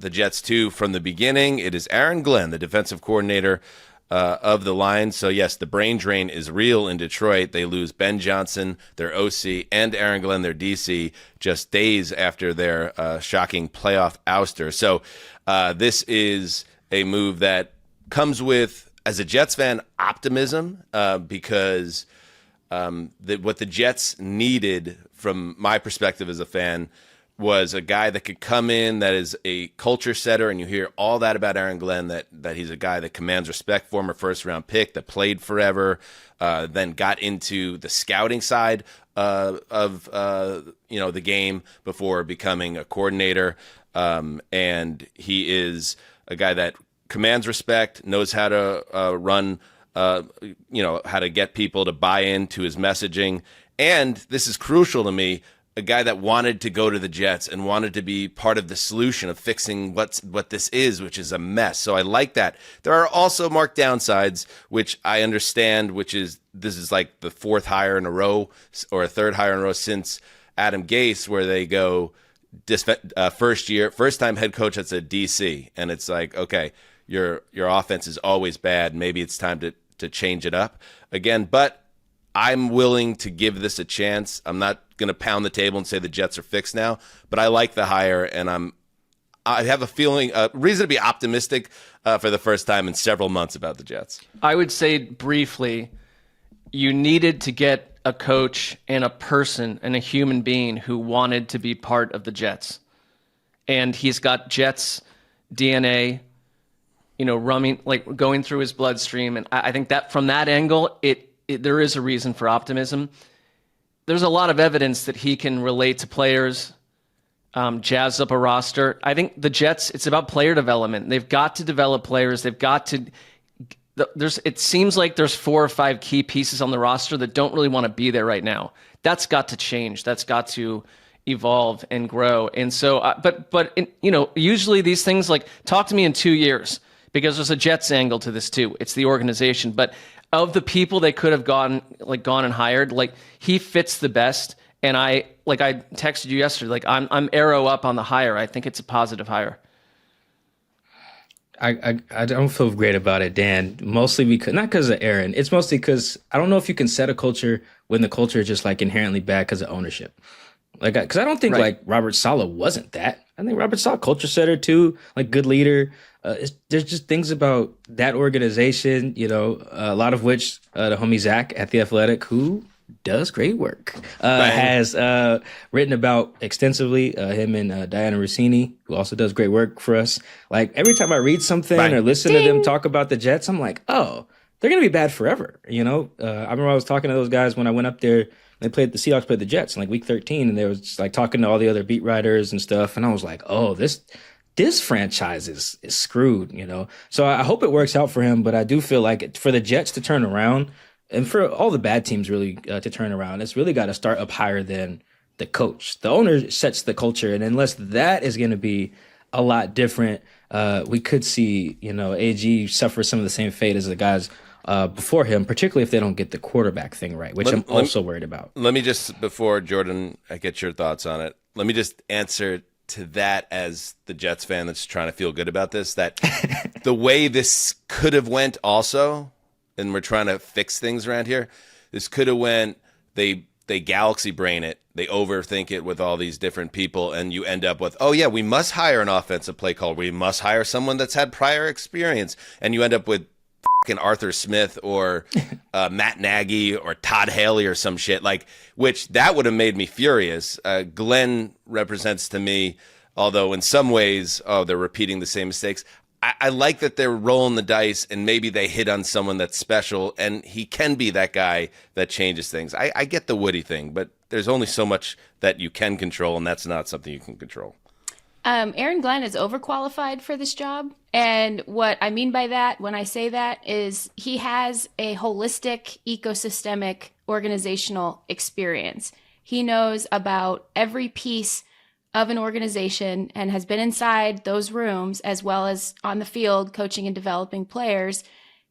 Speaker 2: Jets to from the beginning. It is Aaron Glenn, the defensive coordinator of the Lions. So yes, the brain drain is real in Detroit. They lose Ben Johnson, their OC, and Aaron Glenn, their DC, just days after their shocking playoff ouster. So this is a move that comes with, as a Jets fan, optimism because what the Jets needed, from my perspective as a fan, was a guy that could come in that is a culture setter, and you hear all that about Aaron Glenn, that he's a guy that commands respect, former first-round pick that played forever, then got into the scouting side of the game before becoming a coordinator, and he is a guy that commands respect, knows how to run, how to get people to buy into his messaging. And this is crucial to me, a guy that wanted to go to the Jets and wanted to be part of the solution of fixing what this is, which is a mess. So I like that. There are also marked downsides, which I understand, which is this is like the fourth hire in a row or a third hire in a row since Adam Gase, where they go first time head coach that's a DC, and it's like, okay, your offense is always bad. Maybe it's time to change it up again. But I'm willing to give this a chance. I'm not going to pound the table and say the Jets are fixed now, but I like the hire, and I have a feeling, reason to be optimistic for the first time in several months about the Jets.
Speaker 5: I would say briefly, you needed to get a coach and a person and a human being who wanted to be part of the Jets. And he's got Jets DNA, running, like going through his bloodstream. And I think that from that angle, there is a reason for optimism. There's a lot of evidence that he can relate to players, jazz up a roster. I think the Jets, it's about player development. They've got to develop players. They've got to... It seems like there's 4 or 5 key pieces on the roster that don't really want to be there right now. That's got to change. That's got to evolve and grow. And so, usually these things, like, talk to me in 2 years, because there's a Jets angle to this too. It's the organization. But of the people they could have gone and hired, like, he fits the best. And I texted you yesterday, like, I'm arrow up on the hire. I think it's a positive hire.
Speaker 3: I don't feel great about it, Dan. Mostly not because of Aaron. It's mostly because I don't know if you can set a culture when the culture is just like inherently bad because of ownership. Like, because I don't think like Robert Saleh wasn't that. I think Robert Saleh, culture setter too, like good leader. There's just things about that organization, a lot of which the homie Zach at The Athletic, who does great work, has written about extensively. Him and Diana Rossini, who also does great work for us. Like, every time I read something or listen to them talk about the Jets, I'm like, oh, they're going to be bad forever. I remember I was talking to those guys when I went up there. The Seahawks played the Jets in like week 13, and they was just like talking to all the other beat writers and stuff. And I was like, oh, this franchise is screwed, So I hope it works out for him, but I do feel like for the Jets to turn around, and for all the bad teams really to turn around, it's really got to start up higher than the coach. The owner sets the culture, and unless that is going to be a lot different, we could see, AG suffer some of the same fate as the guys before him, particularly if they don't get the quarterback thing right, which I'm also worried about.
Speaker 2: Let me just, before Jourdan, I get your thoughts on it, let me just answer to that as the Jets fan that's trying to feel good about this, that the way this could have went also, and we're trying to fix things around here, this could have went, they galaxy brain it, they overthink it with all these different people, and you end up with, oh yeah, we must hire an offensive play caller, we must hire someone that's had prior experience, and you end up with fucking Arthur Smith or Matt Nagy or Todd Haley or some shit, like, which that would have made me furious. Glenn represents to me, although in some ways, they're repeating the same mistakes. I like that they're rolling the dice and maybe they hit on someone that's special, and he can be that guy that changes things. I get the Woody thing, but there's only so much that you can control, and that's not something you can control.
Speaker 4: Aaron Glenn is overqualified for this job. And what I mean by that, when I say that, is he has a holistic, ecosystemic, organizational experience. He knows about every piece of an organization and has been inside those rooms as well as on the field coaching and developing players.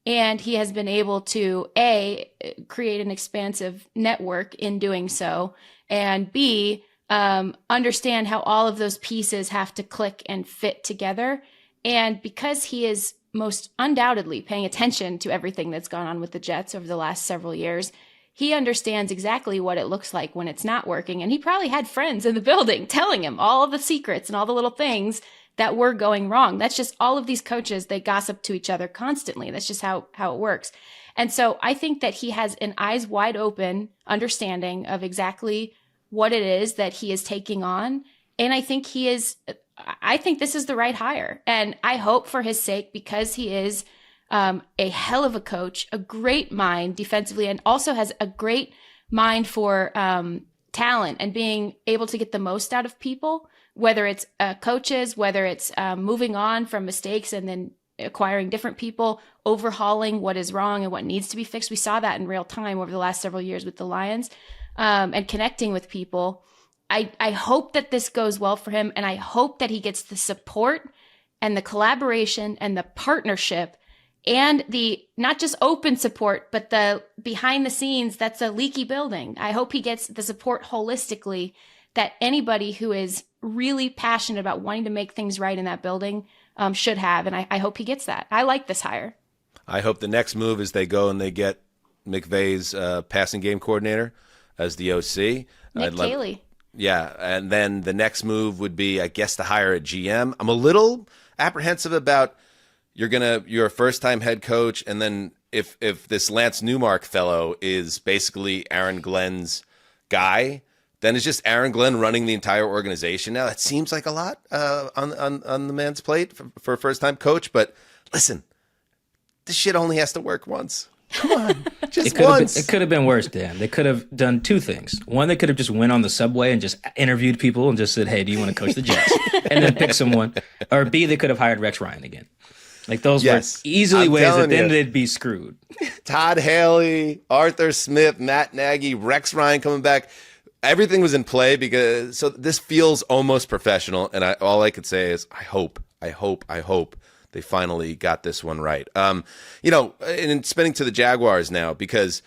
Speaker 4: And he has been able to, A, create an expansive network in doing so, and B, understand how all of those pieces have to click and fit together. And because he is most undoubtedly paying attention to everything that's gone on with the Jets over the last several years, he understands exactly what it looks like when it's not working. And he probably had friends in the building telling him all of the secrets and all the little things that were going wrong. That's just all of these coaches, they gossip to each other constantly. That's just how it works. And so I think that he has an eyes wide open understanding of exactly what it is that he is taking on. And I think this is the right hire. And I hope for his sake, because he is a hell of a coach, a great mind defensively, and also has a great mind for talent and being able to get the most out of people, whether it's coaches, whether it's moving on from mistakes and then acquiring different people, overhauling what is wrong and what needs to be fixed. We saw that in real time over the last several years with the Lions, and connecting with people. I hope that this goes well for him, and I hope that he gets the support and the collaboration and the partnership and the not just open support, but the behind the scenes, that's a leaky building. I hope he gets the support holistically that anybody who is really passionate about wanting to make things right in that building should have. And I hope he gets that. I like this hire.
Speaker 2: I hope the next move is they go and they get McVay's passing game coordinator as the OC.
Speaker 4: Nick Caley.
Speaker 2: Yeah, and then the next move would be, I guess, to hire a GM. I'm a little apprehensive about you're a first-time head coach, and then if this Lance Newmark fellow is basically Aaron Glenn's guy, then it's just Aaron Glenn running the entire organization. Now, that seems like a lot on the man's plate for a first-time coach, but listen, this shit only has to work once. Come on, just once.
Speaker 3: It could have been worse, Dan. They could have done two things. One, they could have just went on the subway and just interviewed people and just said, hey, do you want to coach the Jets? And then pick someone. Or B, they could have hired Rex Ryan again. Like those were easily ways that then they'd be screwed.
Speaker 2: Todd Haley, Arthur Smith, Matt Nagy, Rex Ryan coming back. Everything was in play so this feels almost professional. And all I could say is I hope they finally got this one right. And spinning to the Jaguars now, because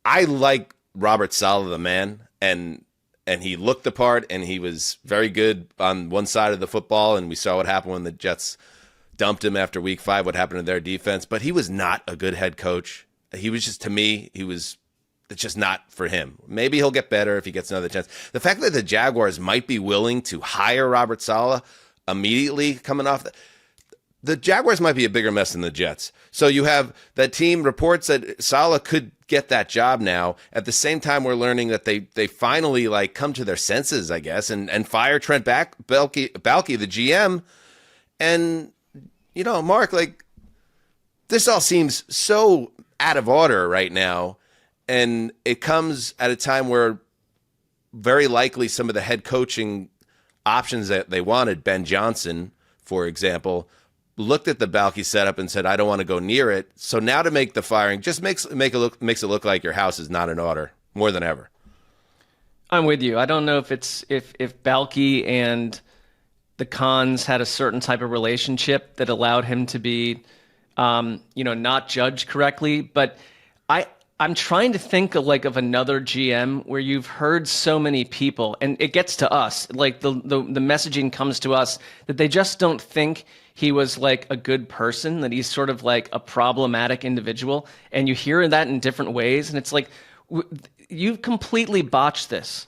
Speaker 2: I like Robert Saleh, the man, and he looked the part, and he was very good on one side of the football, and we saw what happened when the Jets dumped him after week 5, what happened to their defense. But he was not a good head coach. He was just, to me, it's just not for him. Maybe he'll get better if he gets another chance. The fact that the Jaguars might be willing to hire Robert Saleh immediately coming off the Jaguars might be a bigger mess than the Jets. So you have that team reports that Saleh could get that job now. At the same time, we're learning that they finally come to their senses, I guess, and fire Trent Baalke, the GM. And, Mark, this all seems so out of order right now. And it comes at a time where very likely some of the head coaching options that they wanted, Ben Johnson, for example, looked at the Baalke setup and said, I don't want to go near it. So now to make the firing just makes it look like your house is not in order more than ever.
Speaker 5: I'm with you. I don't know if Baalke and the Khans had a certain type of relationship that allowed him to be, not judged correctly. But I'm trying to think of another GM where you've heard so many people, and it gets to us, the messaging comes to us that they just don't think he was a good person, that he's sort of a problematic individual. And you hear that in different ways. And it's you've completely botched this.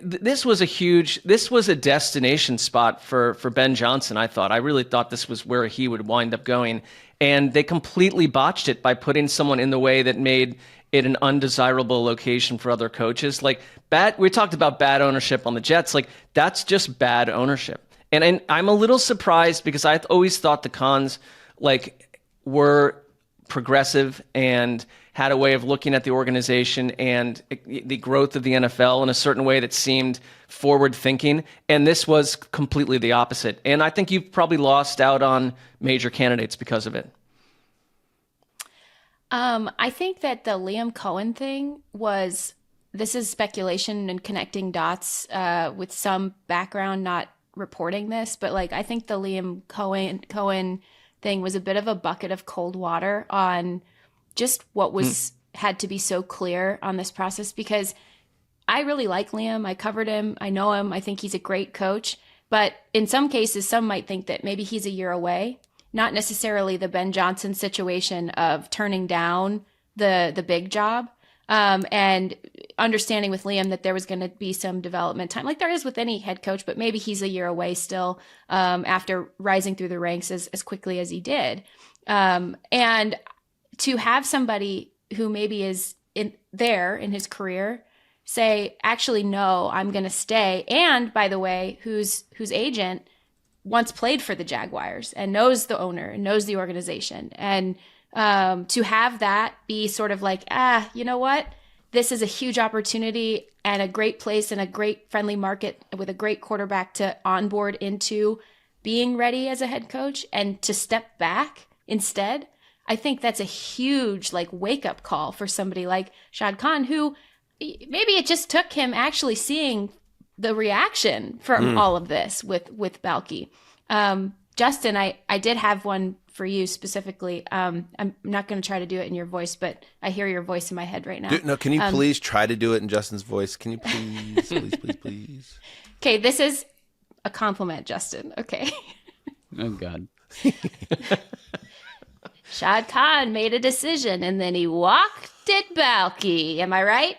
Speaker 5: This was a destination spot for Ben Johnson, I thought. I really thought this was where he would wind up going. And they completely botched it by putting someone in the way that made it an undesirable location for other coaches. We talked about bad ownership on the Jets. That's just bad ownership. And I'm a little surprised because I always thought the Khans were progressive and had a way of looking at the organization and the growth of the NFL in a certain way that seemed forward thinking. And this was completely the opposite. And I think you've probably lost out on major candidates because of it.
Speaker 4: I think that the Liam Cohen thing was this is speculation and connecting dots with some background, not reporting this, but like I think the Liam Cohen thing was a bit of a bucket of cold water on just what was had to be so clear on this process, because I really like Liam. I covered him. I know him. I think he's a great coach. But in some cases, some might think that maybe he's a year away. Not necessarily the Ben Johnson situation of turning down the big job, and understanding with Liam that there was going to be some development time, like there is with any head coach, but maybe he's a year away still after rising through the ranks as quickly as he did. And to have somebody who maybe is in his career say, actually, no, I'm going to stay. And by the way, whose agent once played for the Jaguars and knows the owner and knows the organization. And to have that be sort of like, you know what? This is a huge opportunity and a great place and a great friendly market with a great quarterback to onboard into being ready as a head coach, and to step back instead. I think that's a huge like wake up call for somebody like Shad Khan, who maybe it just took him actually seeing the reaction from all of this with Baalke. Justin, I did have one for you specifically. I'm not going to try to do it in your voice, but I hear your voice in my head right now.
Speaker 2: No, can you please try to do it in Justin's voice? Can you please?
Speaker 4: Okay, this is a compliment, Justin. Okay.
Speaker 6: Oh, God.
Speaker 4: Shad Khan made a decision, and then he walked at Baalke. Am I right?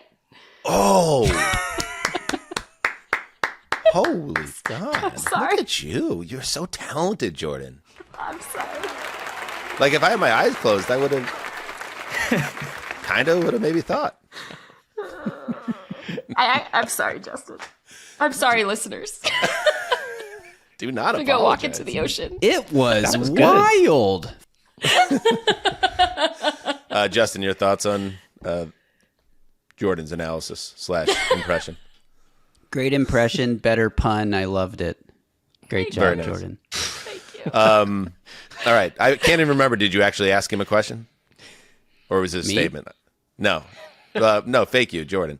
Speaker 2: Oh. Holy God.
Speaker 4: I'm sorry.
Speaker 2: Look at you. You're so talented, Jourdan.
Speaker 4: I'm sorry.
Speaker 2: Like, if I had my eyes closed, I would have maybe thought.
Speaker 4: I'm sorry, Justin. I'm sorry, listeners.
Speaker 2: Do not
Speaker 4: I'm
Speaker 2: apologize.
Speaker 4: going to go walk into the ocean.
Speaker 6: It was wild.
Speaker 2: Justin, your thoughts on Jourdan's analysis / impression?
Speaker 6: Great impression, better pun. I loved it. Great job,
Speaker 2: Very nice.
Speaker 6: Jourdan.
Speaker 4: Thank you.
Speaker 2: All right. I can't even remember. Did you actually ask him a question? Or was it a statement? No. No, fake you, Jourdan.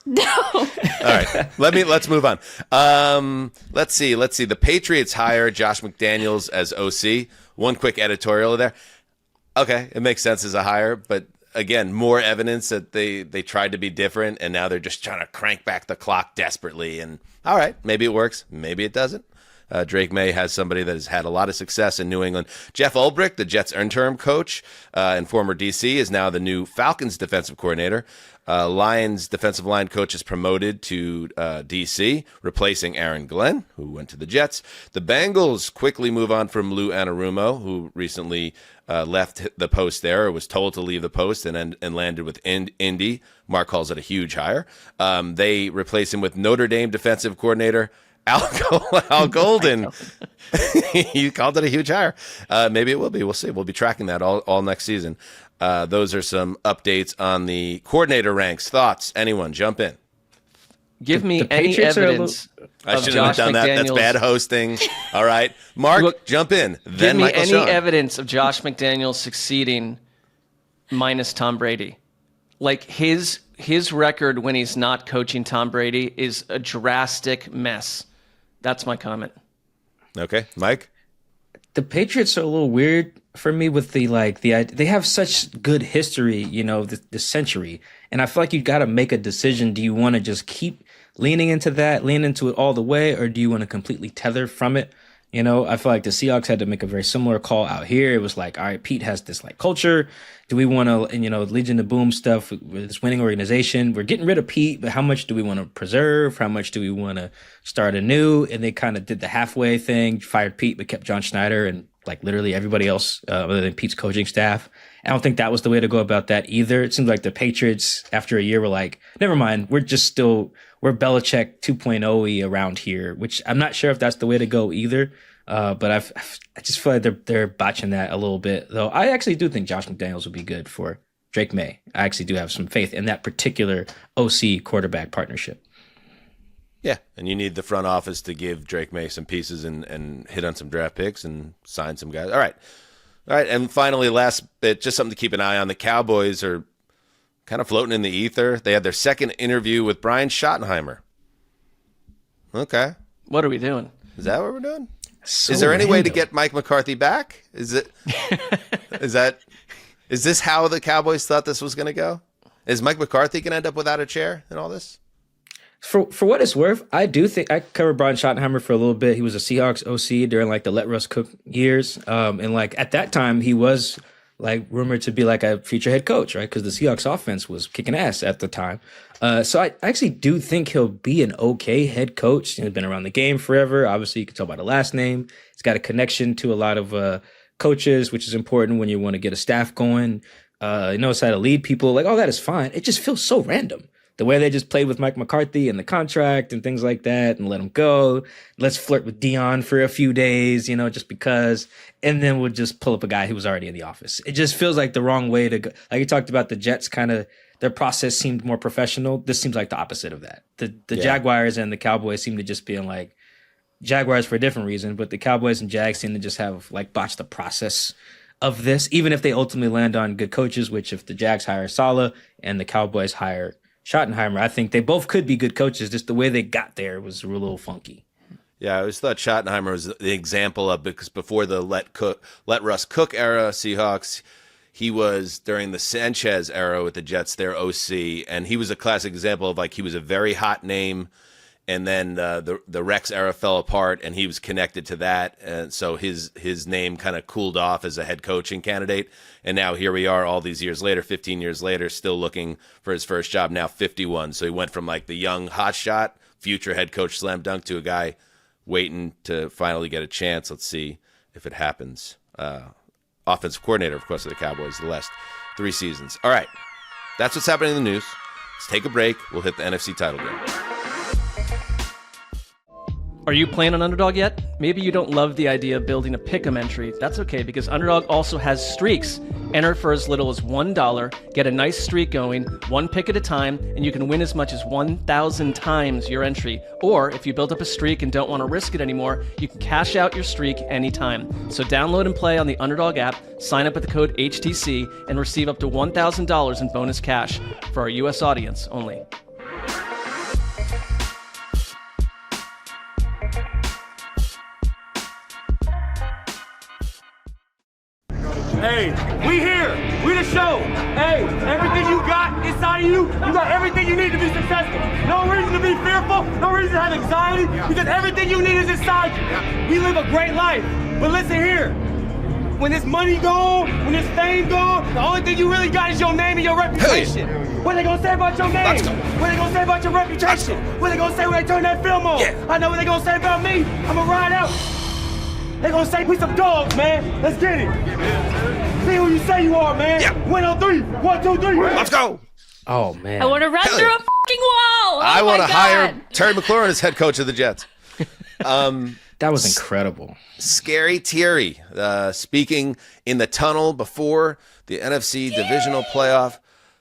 Speaker 4: No.
Speaker 2: All right. Let's move on. Let's see. The Patriots hire Josh McDaniels as OC. One quick editorial there. Okay, it makes sense as a hire, but again, more evidence that they tried to be different, and now they're just trying to crank back the clock desperately. And all right, maybe it works, maybe it doesn't. Drake May has somebody that has had a lot of success in New England. Jeff Ulbrich, the Jets' interim coach and former DC, is now the new Falcons defensive coordinator. Lions defensive line coach is promoted to DC, replacing Aaron Glenn, who went to the Jets. The Bengals quickly move on from Lou Anarumo, who recently left the post there, or was told to leave the post, and landed with Indy. Mark calls it a huge hire. They replace him with Notre Dame defensive coordinator Al Golden. You called it a huge hire. Maybe it will be. We'll see. We'll be tracking that all next season. Those are some updates on the coordinator ranks. Thoughts? Anyone? Jump in.
Speaker 5: Give me any
Speaker 3: Patriots are a
Speaker 5: evidence.
Speaker 2: I
Speaker 5: of
Speaker 2: shouldn't have
Speaker 5: Josh
Speaker 2: done that. That's
Speaker 5: McDaniels.
Speaker 2: bad hosting. All right. Mark,
Speaker 5: Look,
Speaker 2: jump in.
Speaker 5: Give
Speaker 2: Then
Speaker 5: me any
Speaker 2: Michael-Shawn.
Speaker 5: evidence of Josh McDaniels succeeding minus Tom Brady. Like his record when he's not coaching Tom Brady is a drastic mess. That's my comment.
Speaker 2: Okay. Mike?
Speaker 3: The Patriots are a little weird for me with they have such good history, this century. And I feel like you got to make a decision. Do you want to just keep lean into it all the way, or do you want to completely tether from it? I feel like the Seahawks had to make a very similar call out here. It was like, all right, Pete has this culture. Do we want to, Legion of Boom stuff with this winning organization? We're getting rid of Pete, but how much do we want to preserve? How much do we want to start anew? And they kind of did the halfway thing, fired Pete, but kept John Schneider and literally everybody else other than Pete's coaching staff. I don't think that was the way to go about that either. It seems like the Patriots, after a year, were like, never mind, we're Belichick 2.0-y around here, which I'm not sure if that's the way to go either. But I just feel like they're botching that a little bit, though. I actually do think Josh McDaniels would be good for Drake May. I actually do have some faith in that particular OC quarterback partnership.
Speaker 2: Yeah, and you need the front office to give Drake May some pieces and hit on some draft picks and sign some guys. All right, and finally, last bit, just something to keep an eye on. The Cowboys are kind of floating in the ether. They had their second interview with Brian Schottenheimer. Okay.
Speaker 5: What are we doing?
Speaker 2: Is that what we're doing?
Speaker 3: So
Speaker 2: is there any way to
Speaker 3: random.
Speaker 2: get Mike McCarthy back? Is this how the Cowboys thought this was going to go? Is Mike McCarthy going to end up without a chair in all this?
Speaker 3: For what it's worth, I do think I covered Brian Schottenheimer for a little bit. He was a Seahawks OC during like the Let Russ Cook years, and like at that time he was like rumored to be like a future head coach, right? Because the Seahawks offense was kicking ass at the time. So I actually do think he'll be an okay head coach. He's been around the game forever. Obviously, you can tell by the last name. He's got a connection to a lot of coaches, which is important when you want to get a staff going. He knows how to lead people. Like all that is fine. It just feels so random. The way they just played with Mike McCarthy and the contract and things like that and let him go. Let's flirt with Dion for a few days, just because. And then we'll just pull up a guy who was already in the office. It just feels like the wrong way to go. Like you talked about the Jets kind of, their process seemed more professional. This seems like the opposite of that. The Jaguars and the Cowboys seem to just be in like, Jaguars for a different reason, but the Cowboys and Jags seem to just have like botched the process of this, even if they ultimately land on good coaches, which if the Jags hire Saleh and the Cowboys hire Schottenheimer, I think they both could be good coaches. Just the way they got there was a little funky.
Speaker 2: Yeah, I always thought Schottenheimer was the example of, because before the let Russ Cook era Seahawks, he was during the Sanchez era with the Jets, their OC, and he was a classic example of like he was a very hot name, and then the Rex era fell apart, and he was connected to that, and so his name kind of cooled off as a head coaching candidate. And now here we are all these years later, 15 years later, still looking for his first job, now 51. So he went from like the young hotshot, future head coach slam dunk to a guy waiting to finally get a chance. Let's see if it happens. Offensive coordinator, of course, of the Cowboys the last 3 seasons. All right, that's what's happening in the news. Let's take a break. We'll hit the NFC title game.
Speaker 5: Are you playing on Underdog yet? Maybe you don't love the idea of building a pick'em entry. That's okay, because Underdog also has streaks. Enter for as little as $1, get a nice streak going, 1 pick at a time, and you can win as much as 1,000 times your entry. Or if you build up a streak and don't want to risk it anymore, you can cash out your streak anytime. So download and play on the Underdog app, sign up with the code HTC, and receive up to $1,000 in bonus cash for our U.S. audience only.
Speaker 10: Hey, we here. We the show. Hey, everything you got inside of you, you got everything you need to be successful. No reason to be fearful, no reason to have anxiety, because everything you need is inside you. We live a great life. But listen here. When this money gone, when this fame gone, the only thing you really got is your name and your reputation. What they gonna say about your name? What they gonna say about your reputation? What they gonna say when they turn that film on? I know what they gonna say about me. I'ma ride out. They gonna say we some dogs, man. Let's get it. See who you say you are, man. Yeah. 1 on 3. 1, 2, 3.
Speaker 2: Let's go.
Speaker 3: Oh man,
Speaker 4: I want to run through a fucking wall.
Speaker 2: I want to hire Terry McLaurin as head coach of the Jets.
Speaker 3: that was incredible.
Speaker 2: Scary Thierry speaking in the tunnel before the NFC divisional playoff.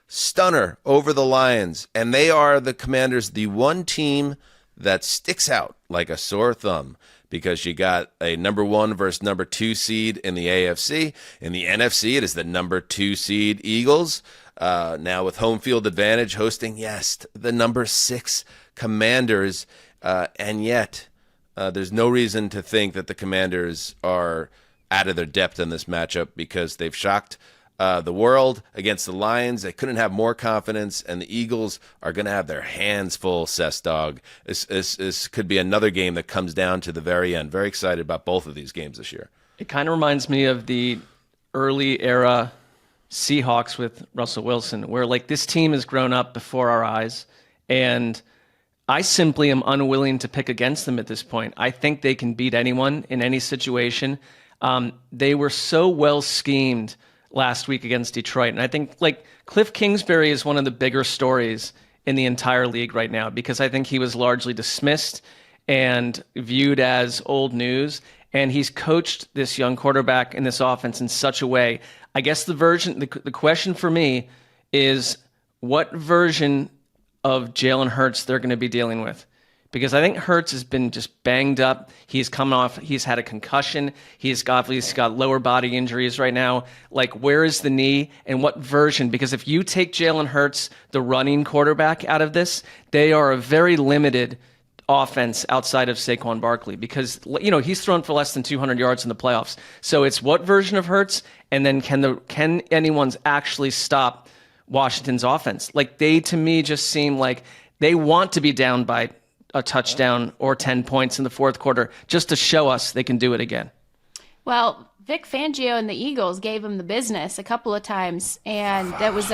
Speaker 2: Stunner over the Lions, and they are the Commanders, the one team that sticks out like a sore thumb, because you got a number 1 versus number 2 seed in the AFC. In the NFC, it is the number 2 seed Eagles. Now with home field advantage hosting, yes, the number 6 Commanders. And yet, there's no reason to think that the Commanders are out of their depth in this matchup, because they've shocked the world against the Lions. They couldn't have more confidence, and the Eagles are going to have their hands full, Dog. This could be another game that comes down to the very end. Very excited about both of these games this year.
Speaker 5: It kind of reminds me of the early era Seahawks with Russell Wilson, where like this team has grown up before our eyes, and I simply am unwilling to pick against them at this point. I think they can beat anyone in any situation. They were so well schemed last week against Detroit. And I think like Cliff Kingsbury is one of the bigger stories in the entire league right now, because I think he was largely dismissed and viewed as old news. And he's coached this young quarterback in this offense in such a way. I guess the question for me is what version of Jalen Hurts they're going to be dealing with. because I think Hurts has been just banged up. He's had a concussion. He's got lower body injuries right now. Like, where is the knee and what version? Because if you take Jalen Hurts, the running quarterback, out of this, they are a very limited offense outside of Saquon Barkley, because he's thrown for less than 200 yards in the playoffs. So it's what version of Hurts, and then can anyone's actually stop Washington's offense? Like, they to me just seem like they want to be down by a touchdown or 10 points in the fourth quarter just to show us they can do it again.
Speaker 4: Well, Vic Fangio and the Eagles gave him the business a couple of times, and that was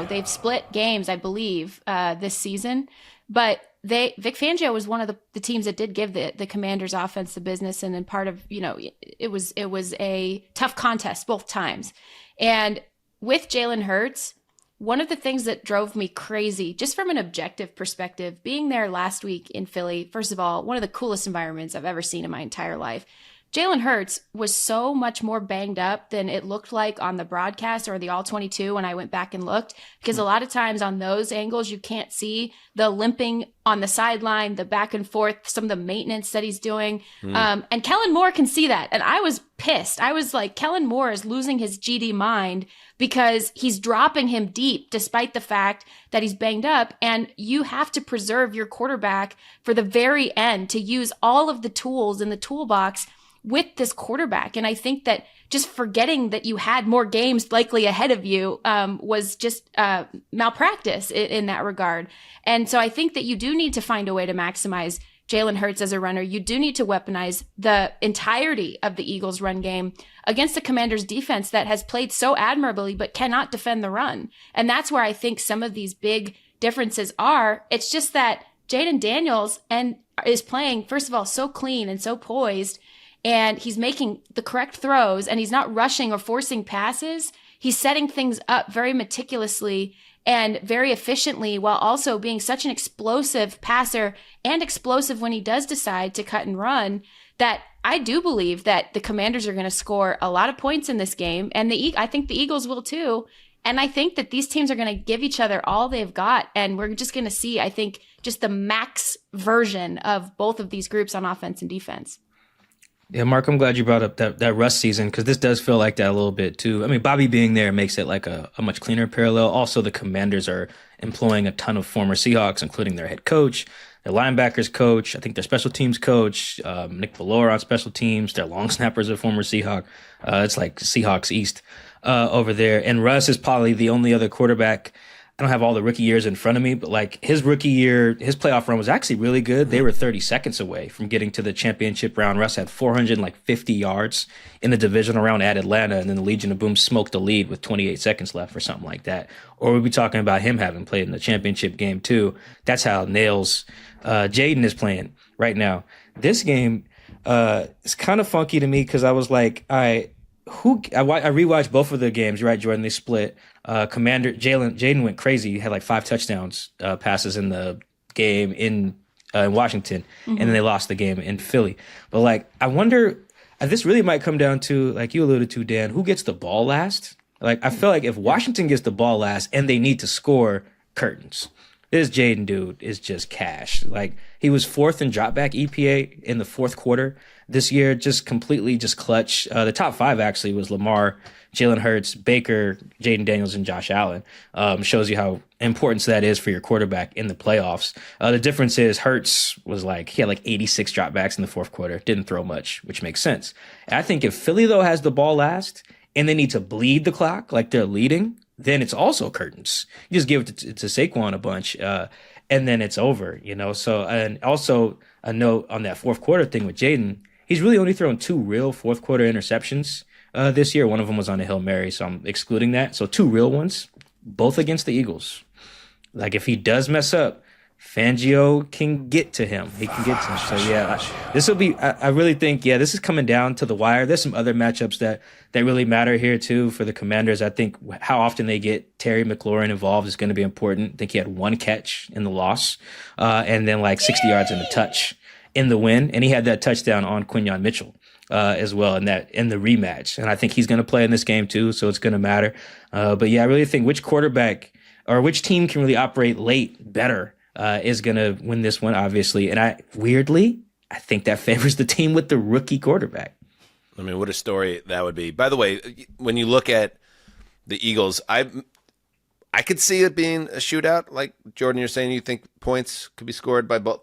Speaker 4: they've split games, I believe, this season. But Vic Fangio was one of the teams that did give the Commanders offense the business, and then part of, it was a tough contest both times. And with Jalen Hurts, one of the things that drove me crazy, just from an objective perspective, being there last week in Philly, first of all, one of the coolest environments I've ever seen in my entire life. Jalen Hurts was so much more banged up than it looked like on the broadcast or the All-22 when I went back and looked, because a lot of times on those angles, you can't see the limping on the sideline, the back and forth, some of the maintenance that he's doing. And Kellen Moore can see that. And I was pissed. I was like, Kellen Moore is losing his GD mind because he's dropping him deep despite the fact that he's banged up. And you have to preserve your quarterback for the very end to use all of the tools in the toolbox with this quarterback. And I think that just forgetting that you had more games likely ahead of you was just malpractice in that regard. And so I think that you do need to find a way to maximize Jalen Hurts as a runner. You do need to weaponize the entirety of the Eagles' run game against the Commanders' defense that has played so admirably but cannot defend the run. And that's where I think some of these big differences are. It's just that Jaden Daniels is playing, first of all, so clean and so poised, and he's making the correct throws, and he's not rushing or forcing passes. He's setting things up very meticulously and very efficiently, while also being such an explosive passer and explosive when he does decide to cut and run, that I do believe that the Commanders are going to score a lot of points in this game. And I think the Eagles will too. And I think that these teams are going to give each other all they've got. And we're just going to see, I think, just the max version of both of these groups on offense and defense.
Speaker 3: Yeah, Mark, I'm glad you brought up that Russ season, because this does feel like that a little bit too. I mean, Bobby being there makes it like a much cleaner parallel. Also, the Commanders are employing a ton of former Seahawks, including their head coach, their linebackers coach, I think their special teams coach, Nick Ballore on special teams, their long snappers are former Seahawk. It's like Seahawks East over there. And Russ is probably the only other quarterback. I don't have all the rookie years in front of me, but like his rookie year, his playoff run was actually really good. They were 30 seconds away from getting to the championship round. Russ had 450 yards in the divisional round at Atlanta, and then the Legion of Boom smoked the lead with 28 seconds left or something like that. Or we'd be talking about him having played in the championship game too. That's how nails Jaden is playing right now. This game is kind of funky to me because I was like, I rewatched both of the games. You're right, Jourdan. They split. Jaden went crazy. He had like 5 touchdowns passes in the game in Washington, and then they lost the game in Philly. But like, I wonder, this really might come down to, like you alluded to, Dan, who gets the ball last? Like, I feel like if Washington gets the ball last and they need to score, curtains. This Jaden dude is just cash. Like, he was 4th in dropback EPA in the fourth quarter this year, just completely just clutch. The top 5 actually was Lamar, Jalen Hurts, Baker, Jaden Daniels, and Josh Allen. Shows you how important that is for your quarterback in the playoffs. The difference is Hurts he had like 86 dropbacks in the fourth quarter, didn't throw much, which makes sense. And I think if Philly, though, has the ball last and they need to bleed the clock like they're leading, then it's also curtains. You just give it to Saquon a bunch, and then it's over, So, and also a note on that fourth quarter thing with Jaden, he's really only thrown 2 real fourth quarter interceptions this year. One of them was on a Hail Mary, so I'm excluding that. So 2 real ones, both against the Eagles. Like, if he does mess up, Fangio can get to him. He can get to him. So, yeah, this will be – I really think, this is coming down to the wire. There's some other matchups that really matter here, too, for the Commanders. I think how often they get Terry McLaurin involved is going to be important. I think he had 1 catch in the loss and then, 60 yards and a touch in the win. And he had that touchdown on Quinyon Mitchell as well in the rematch. And I think he's going to play in this game, too, so it's going to matter. But, yeah, I really think which quarterback or which team can really operate late better is going to win this one, obviously. And I think that favors the team with the rookie quarterback.
Speaker 2: I mean, what a story that would be. By the way, when you look at the Eagles, I could see it being a shootout. Like Jourdan, you're saying you think points could be scored by both.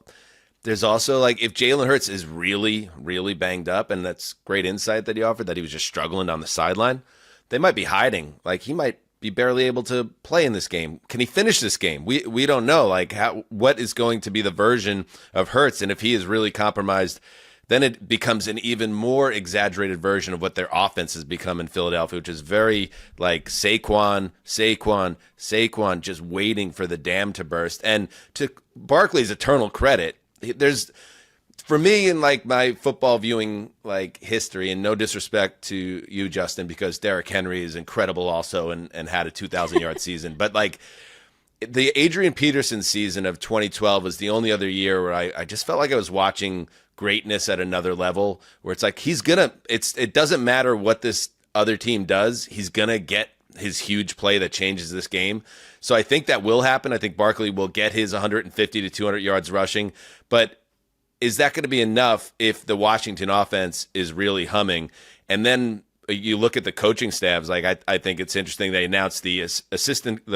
Speaker 2: There's also, like, if Jalen Hurts is really, really banged up, and that's great insight that he offered, that he was just struggling on the sideline, they might be hiding. Like, he might be barely able to play in this game. Can he finish this game? We don't know. Like, what is going to be the version of Hurts? And if he is really compromised, then it becomes an even more exaggerated version of what their offense has become in Philadelphia, which is very like Saquon, just waiting for the dam to burst. And to Barkley's eternal credit, there's, for me, in like my football viewing like history, and no disrespect to you, Justin, because Derrick Henry is incredible also and had a 2,000-yard season. But like the Adrian Peterson season of 2012 was the only other year where I just felt like I was watching greatness at another level, where it's like it doesn't matter what this other team does, he's going to get his huge play that changes this game. So I think that will happen. I think Barkley will get his 150 to 200 yards rushing, but is that going to be enough if the Washington offense is really humming? And then you look at the coaching staffs. Like I think it's interesting they announced the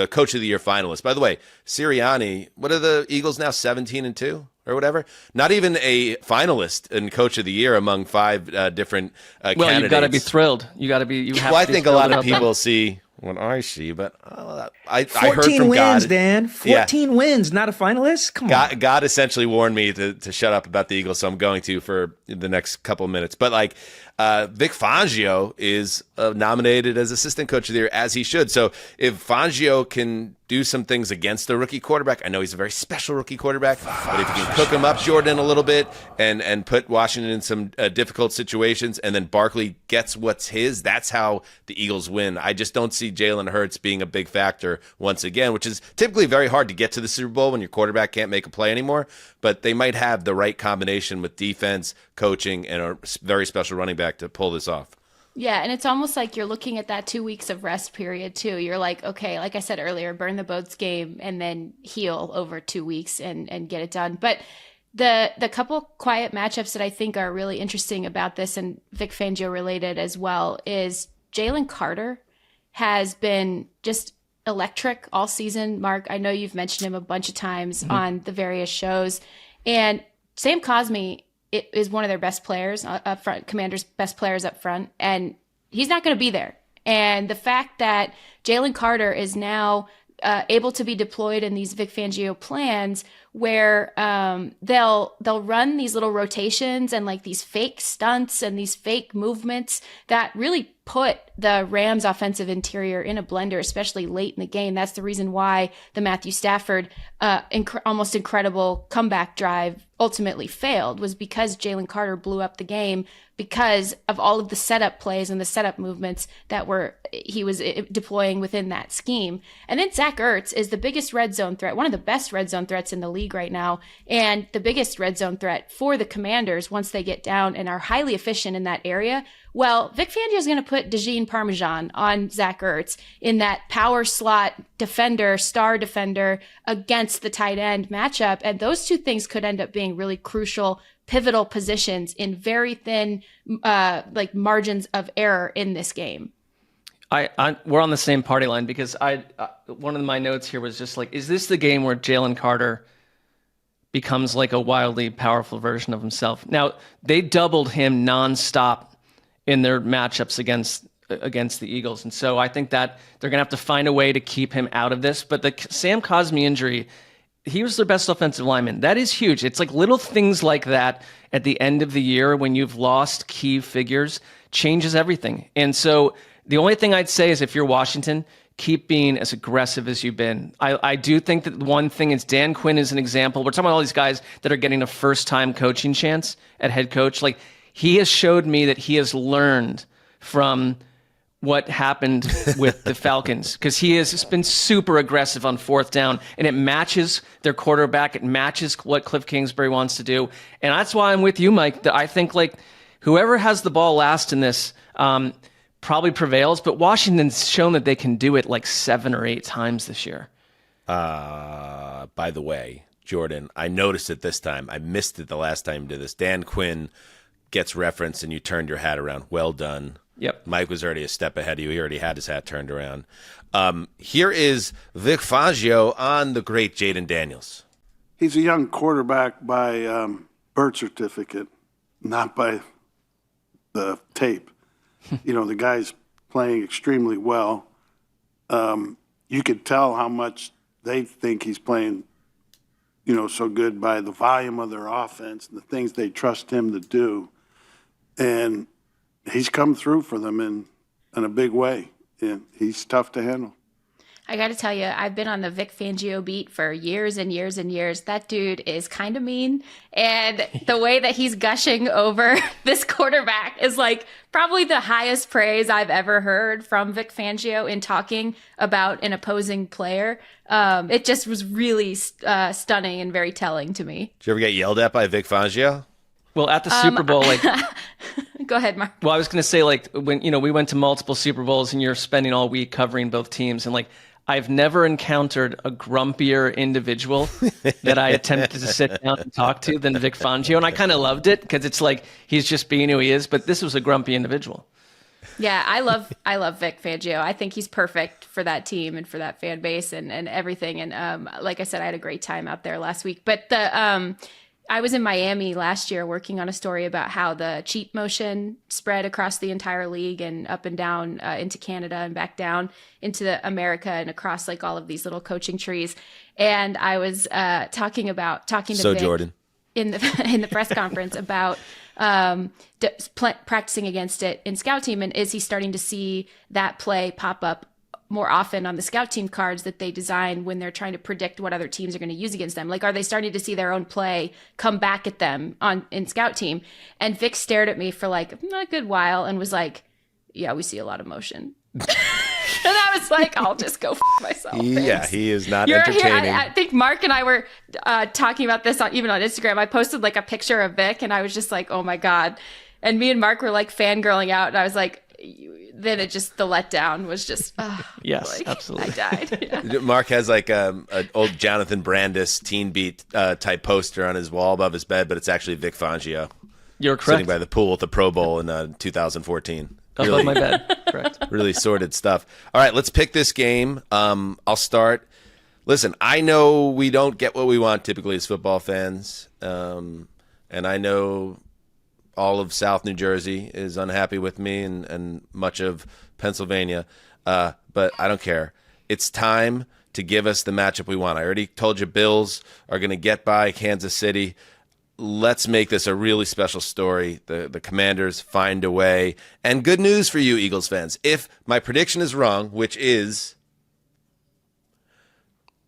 Speaker 2: coach of the year finalist. By the way, Sirianni, what are the Eagles now, 17-2 or whatever? Not even a finalist in coach of the year among 5 different candidates.
Speaker 5: Well, you've got to be thrilled.
Speaker 2: I think a lot of people see what I see, but I heard
Speaker 3: 14
Speaker 2: from
Speaker 3: wins,
Speaker 2: God.
Speaker 3: Dan. 14 wins, not a finalist? Come on.
Speaker 2: God essentially warned me to shut up about the Eagles, so I'm going to for the next couple of minutes. But like Vic Fangio is nominated as assistant coach of the year, as he should. So if Fangio can do some things against the rookie quarterback, I know he's a very special rookie quarterback, but if you can cook him up, Jourdan, a little bit and put Washington in some difficult situations, and then Barkley gets what's his, that's how the Eagles win. I just don't see Jalen Hurts being a big factor once again, which is typically very hard to get to the Super Bowl when your quarterback can't make a play anymore, but they might have the right combination with defense, coaching, and a very special running back to pull this off.
Speaker 4: Yeah, and it's almost like you're looking at that 2 weeks of rest period too. You're like, okay, like I said earlier, burn the boats game and then heal over 2 weeks and get it done. But the couple quiet matchups that I think are really interesting about this, and Vic Fangio related as well, is Jalen Carter has been just electric all season. Mark, I know you've mentioned him a bunch of times on the various shows. And Sam Cosmi is one of their best players up front, Commanders' best players up front, and he's not going to be there. And the fact that Jalen Carter is now able to be deployed in these Vic Fangio plans where they'll run these little rotations and like these fake stunts and these fake movements that really put the Rams offensive interior in a blender, especially late in the game. That's the reason why the Matthew Stafford almost incredible comeback drive ultimately failed, was because Jalen Carter blew up the game because of all of the setup plays and the setup movements that he was deploying within that scheme. And then Zach Ertz is the biggest red zone threat, one of the best red zone threats in the league right now, and the biggest red zone threat for the Commanders once they get down and are highly efficient in that area. Well, Vic Fangio is going to put Dejean Parmesan on Zach Ertz in that power slot defender, star defender against the tight end matchup. And those two things could end up being really crucial, pivotal positions in very thin like margins of error in this game.
Speaker 5: We're on the same party line, because one of my notes here was just like, is this the game where Jalen Carter becomes like a wildly powerful version of himself? Now, they doubled him nonstop in their matchups against the Eagles. And so I think that they're going to have to find a way to keep him out of this. But the Sam Cosmi injury, he was their best offensive lineman. That is huge. It's like little things like that at the end of the year when you've lost key figures changes everything. And so the only thing I'd say is, if you're Washington, keep being as aggressive as you've been. I do think that one thing is Dan Quinn is an example. We're talking about all these guys that are getting a first-time coaching chance at head coach. Like, he has showed me that he has learned from what happened with the Falcons, because he has been super aggressive on fourth down, and it matches their quarterback. It matches what Cliff Kingsbury wants to do. And that's why I'm with you, Mike, that I think like whoever has the ball last in this probably prevails, but Washington's shown that they can do it like 7 or 8 times this year.
Speaker 2: By the way, Jourdan. I noticed it this time. I missed it the last time you did this. Dan Quinn gets referenced, and you turned your hat around. Well done.
Speaker 5: Yep.
Speaker 2: Mike was already a step ahead of you. He already had his hat turned around. Here is Vic Fangio on the great Jaden Daniels.
Speaker 11: He's a young quarterback by birth certificate, not by the tape. The guy's playing extremely well. You could tell how much they think he's playing, so good by the volume of their offense and the things they trust him to do. And he's come through for them in a big way. And he's tough to handle.
Speaker 4: I got to tell you, I've been on the Vic Fangio beat for years and years and years. That dude is kind of mean. And the way that he's gushing over this quarterback is like probably the highest praise I've ever heard from Vic Fangio in talking about an opposing player. It just was really stunning and very telling to me.
Speaker 2: Did you ever get yelled at by Vic Fangio?
Speaker 5: Well, at the Super Bowl,
Speaker 4: Go ahead, Mark.
Speaker 5: Well, I was going to say, when we went to multiple Super Bowls and you're spending all week covering both teams, and I've never encountered a grumpier individual that I attempted to sit down and talk to than Vic Fangio, and I kind of loved it because it's like he's just being who he is. But this was a grumpy individual.
Speaker 4: Yeah, I love Vic Fangio. I think he's perfect for that team and for that fan base and everything. And like I said, I had a great time out there last week. But I was in Miami last year working on a story about how the cheat motion spread across the entire league and up and down into Canada and back down into America and across all of these little coaching trees. And I was talking to Vic
Speaker 2: Jourdan
Speaker 4: in the press conference about practicing against it in scout team, and is he starting to see that play pop up more often on the scout team cards that they design when they're trying to predict what other teams are going to use against them? Are they starting to see their own play come back at them in scout team? And Vic stared at me for a good while and was like, yeah, we see a lot of motion. And I was like, I'll just go myself.
Speaker 2: Yeah,
Speaker 4: thanks.
Speaker 2: he is not entertaining.
Speaker 4: I think Mark and I were talking about this even on Instagram. I posted a picture of Vic and I was just like, oh my God. And me and Mark were fangirling out. And I was like, then the letdown was just,
Speaker 5: yes, absolutely.
Speaker 4: I died. Yeah.
Speaker 2: Mark has an old Jonathan Brandis Teen Beat type poster on his wall above his bed, but it's actually Vic Fangio.
Speaker 5: You're correct.
Speaker 2: Sitting by the pool at the Pro Bowl in 2014.
Speaker 5: Above my bed, correct.
Speaker 2: Really sordid stuff. All right, let's pick this game. I'll start. Listen, I know we don't get what we want typically as football fans, and I know all of South New Jersey is unhappy with me and much of Pennsylvania, but I don't care. It's time to give us the matchup we want. I already told you Bills are going to get by Kansas City. Let's make this a really special story. The Commanders find a way. And good news for you, Eagles fans. If my prediction is wrong, which is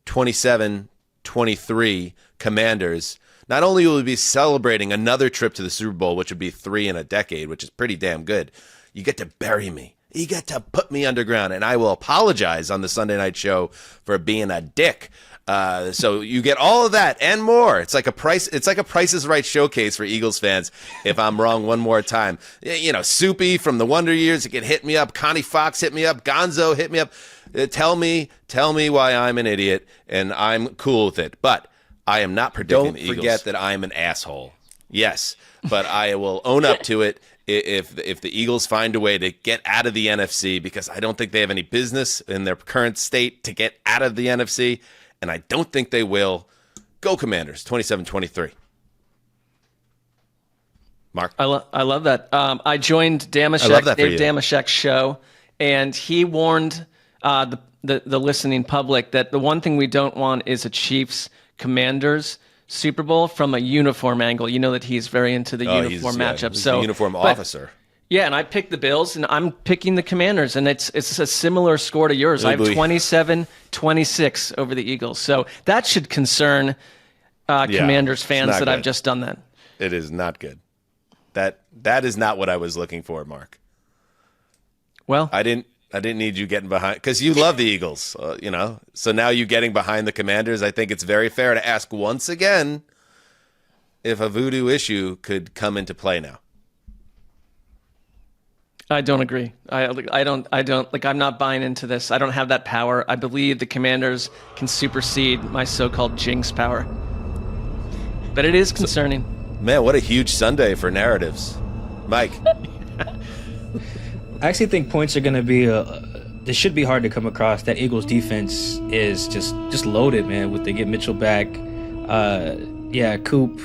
Speaker 2: 27-23 Commanders, not only will we be celebrating another trip to the Super Bowl, which would be 3 in a decade, which is pretty damn good, you get to bury me. You get to put me underground, and I will apologize on the Sunday night show for being a dick. So you get all of that and more. It's like a Price is Right showcase for Eagles fans. If I'm wrong one more time, Soupy from the Wonder Years, you can hit me up. Connie Fox hit me up. Gonzo hit me up. Tell me why I'm an idiot, and I'm cool with it. But I am not predicting the Eagles. Don't forget that I'm an asshole. Yes, but I will own up to it if the Eagles find a way to get out of the NFC, because I don't think they have any business in their current state to get out of the NFC, and I don't think they will. Go Commanders, 27-23. Mark?
Speaker 5: I love that. I joined Dave Damashek's show, and he warned the listening public that the one thing we don't want is a Chiefs-Commanders Super Bowl from a uniform angle. You know that he's very into the uniform matchup.
Speaker 2: He's a uniform officer.
Speaker 5: Yeah, and I picked the Bills, and I'm picking the Commanders, and it's a similar score to yours. I have 27-26 over the Eagles. So that should concern Commanders fans that I've just done that.
Speaker 2: It is not good. That is not what I was looking for, Mark.
Speaker 5: Well,
Speaker 2: I didn't need you getting behind, because you love the Eagles, So now you getting behind the Commanders, I think it's very fair to ask once again if a voodoo issue could come into play now.
Speaker 5: I don't agree. I don't. I'm not buying into this. I don't have that power. I believe the Commanders can supersede my so-called jinx power. But it is concerning.
Speaker 2: Man, what a huge Sunday for narratives. Mike.
Speaker 3: I actually think points are going to be this should be hard to come across. That Eagles defense is just loaded, man. With they get Mitchell back, Coop,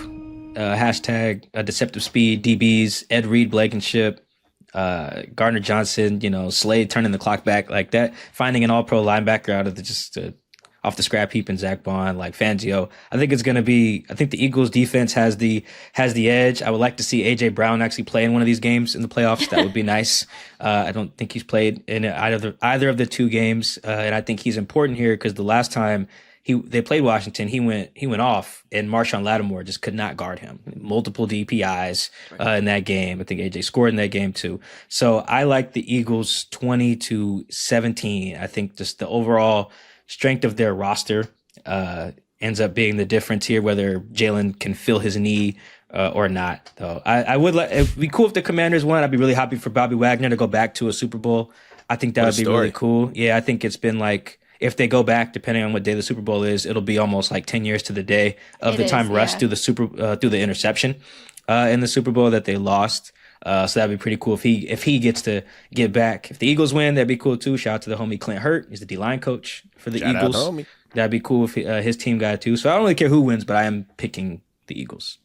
Speaker 3: hashtag deceptive speed, DBs, Ed Reed, Blankenship, Gardner Johnson, Slade turning the clock back like that, finding an all-pro linebacker out of off the scrap heap and Zach Bond, like Fangio. I think the Eagles defense has the edge. I would like to see AJ Brown actually play in one of these games in the playoffs. That would be nice. I don't think he's played in either of the two games. And I think he's important here because the last time they played Washington, he went off and Marshawn Lattimore just could not guard him. Multiple DPIs in that game. I think AJ scored in that game too. So I like the Eagles 20-17. I think just the overall strength of their roster ends up being the difference here, whether Jalen can feel his knee or not. Though it'd be cool if the Commanders won. I'd be really happy for Bobby Wagner to go back to a Super Bowl. I think that would be really cool. Yeah, I think it's been like, if they go back, depending on what day the Super Bowl is, it'll be almost like 10 years to the day of the time Russ threw the interception in the Super Bowl that they lost. So that'd be pretty cool if he gets to get back. If the Eagles win, that'd be cool too. Shout out to the homie Clint Hurt. He's the D-line coach for the Eagles. That'd be cool if his team got it too. So I don't really care who wins, but I am picking the Eagles.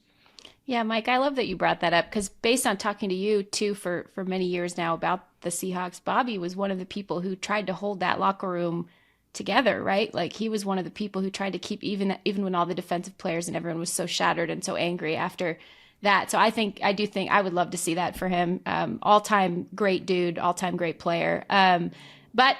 Speaker 4: Yeah, Mike, I love that you brought that up because based on talking to you too for many years now about the Seahawks, Bobby was one of the people who tried to hold that locker room together, right? Like he was one of the people who tried to keep even when all the defensive players and everyone was so shattered and so angry after that. So I do think I would love to see that for him. All-time great dude, all-time great player. But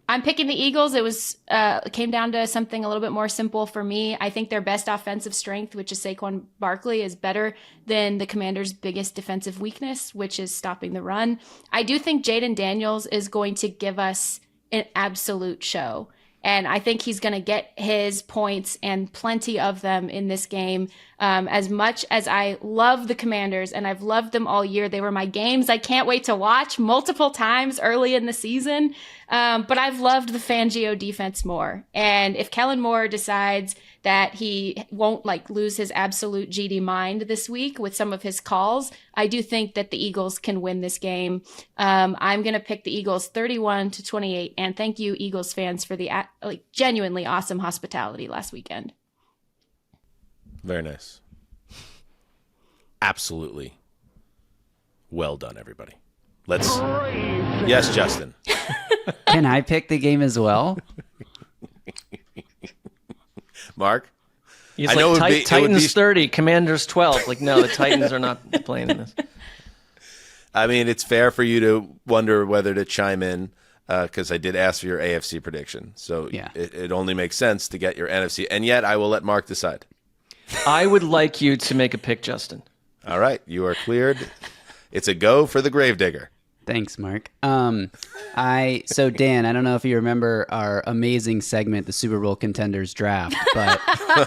Speaker 4: I'm picking the Eagles. It came down to something a little bit more simple for me. I think their best offensive strength, which is Saquon Barkley, is better than the Commanders' biggest defensive weakness, which is stopping the run. I do think Jaden Daniels is going to give us an absolute show. And I think he's going to get his points and plenty of them in this game. As much as I love the Commanders and I've loved them all year, they were my games I can't wait to watch multiple times early in the season. But I've loved the Fangio defense more. And if Kellen Moore decides that he won't lose his absolute GD mind this week with some of his calls, I do think that the Eagles can win this game. I'm going to pick the Eagles 31-28. And thank you, Eagles fans, for the genuinely awesome hospitality last weekend.
Speaker 2: Very nice. Absolutely. Well done, everybody. Yes, Justin.
Speaker 6: Can I pick the game as well?
Speaker 2: Mark?
Speaker 5: He's Titans 30, Commanders 12. No, the Titans are not playing in this.
Speaker 2: I mean, it's fair for you to wonder whether to chime in because I did ask for your AFC prediction. So yeah. It only makes sense to get your NFC. And yet I will let Mark decide.
Speaker 5: I would like you to make a pick, Justin.
Speaker 2: All right. You are cleared. It's a go for the Gravedigger.
Speaker 6: Thanks, Mark. Dan, I don't know if you remember our amazing segment, the Super Bowl Contenders Draft, but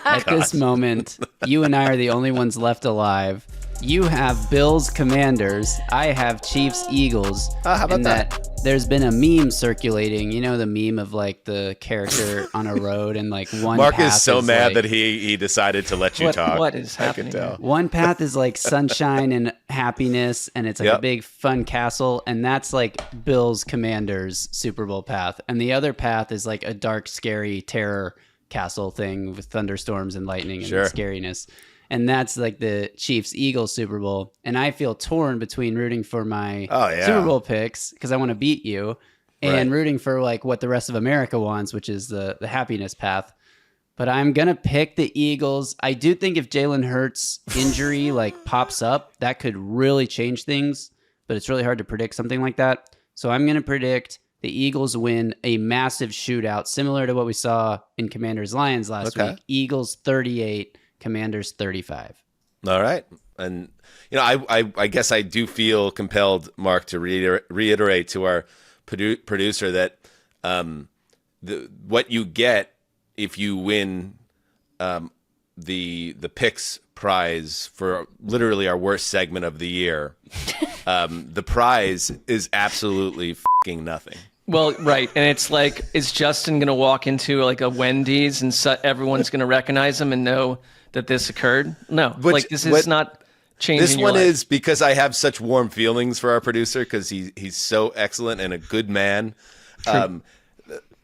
Speaker 6: at this moment, you and I are the only ones left alive. You have Bills Commanders. I have Chiefs Eagles.
Speaker 2: How about that?
Speaker 6: There's been a meme circulating, the meme of the character on a road and one
Speaker 2: Mark
Speaker 6: path
Speaker 2: is so mad that he decided to let you talk.
Speaker 5: What is happening?
Speaker 2: I can tell.
Speaker 6: One path is sunshine and happiness, and it's a big fun castle, and that's Bills Commanders Super Bowl path. And the other path is a dark, scary terror castle thing with thunderstorms and lightning and scariness. And that's the Chiefs Eagles Super Bowl. And I feel torn between rooting for my Super Bowl picks because I want to beat you and rooting for what the rest of America wants, which is the happiness path. But I'm going to pick the Eagles. I do think if Jalen Hurts' injury pops up, that could really change things. But it's really hard to predict something like that. So I'm going to predict the Eagles win a massive shootout, similar to what we saw in Commanders-Lions last week. Eagles 38. Commanders 35.
Speaker 2: All right. And, I guess I do feel compelled, Mark, to reiterate to our producer that what you get if you win the picks prize for literally our worst segment of the year, the prize is absolutely fucking nothing.
Speaker 5: Well, right, and it's like, is Justin going to walk into like a Wendy's and everyone's going to recognize him and know that this occurred? No, this is not changing.
Speaker 2: This
Speaker 5: your
Speaker 2: one
Speaker 5: life.
Speaker 2: is because I have such warm feelings for our producer because he's so excellent and a good man.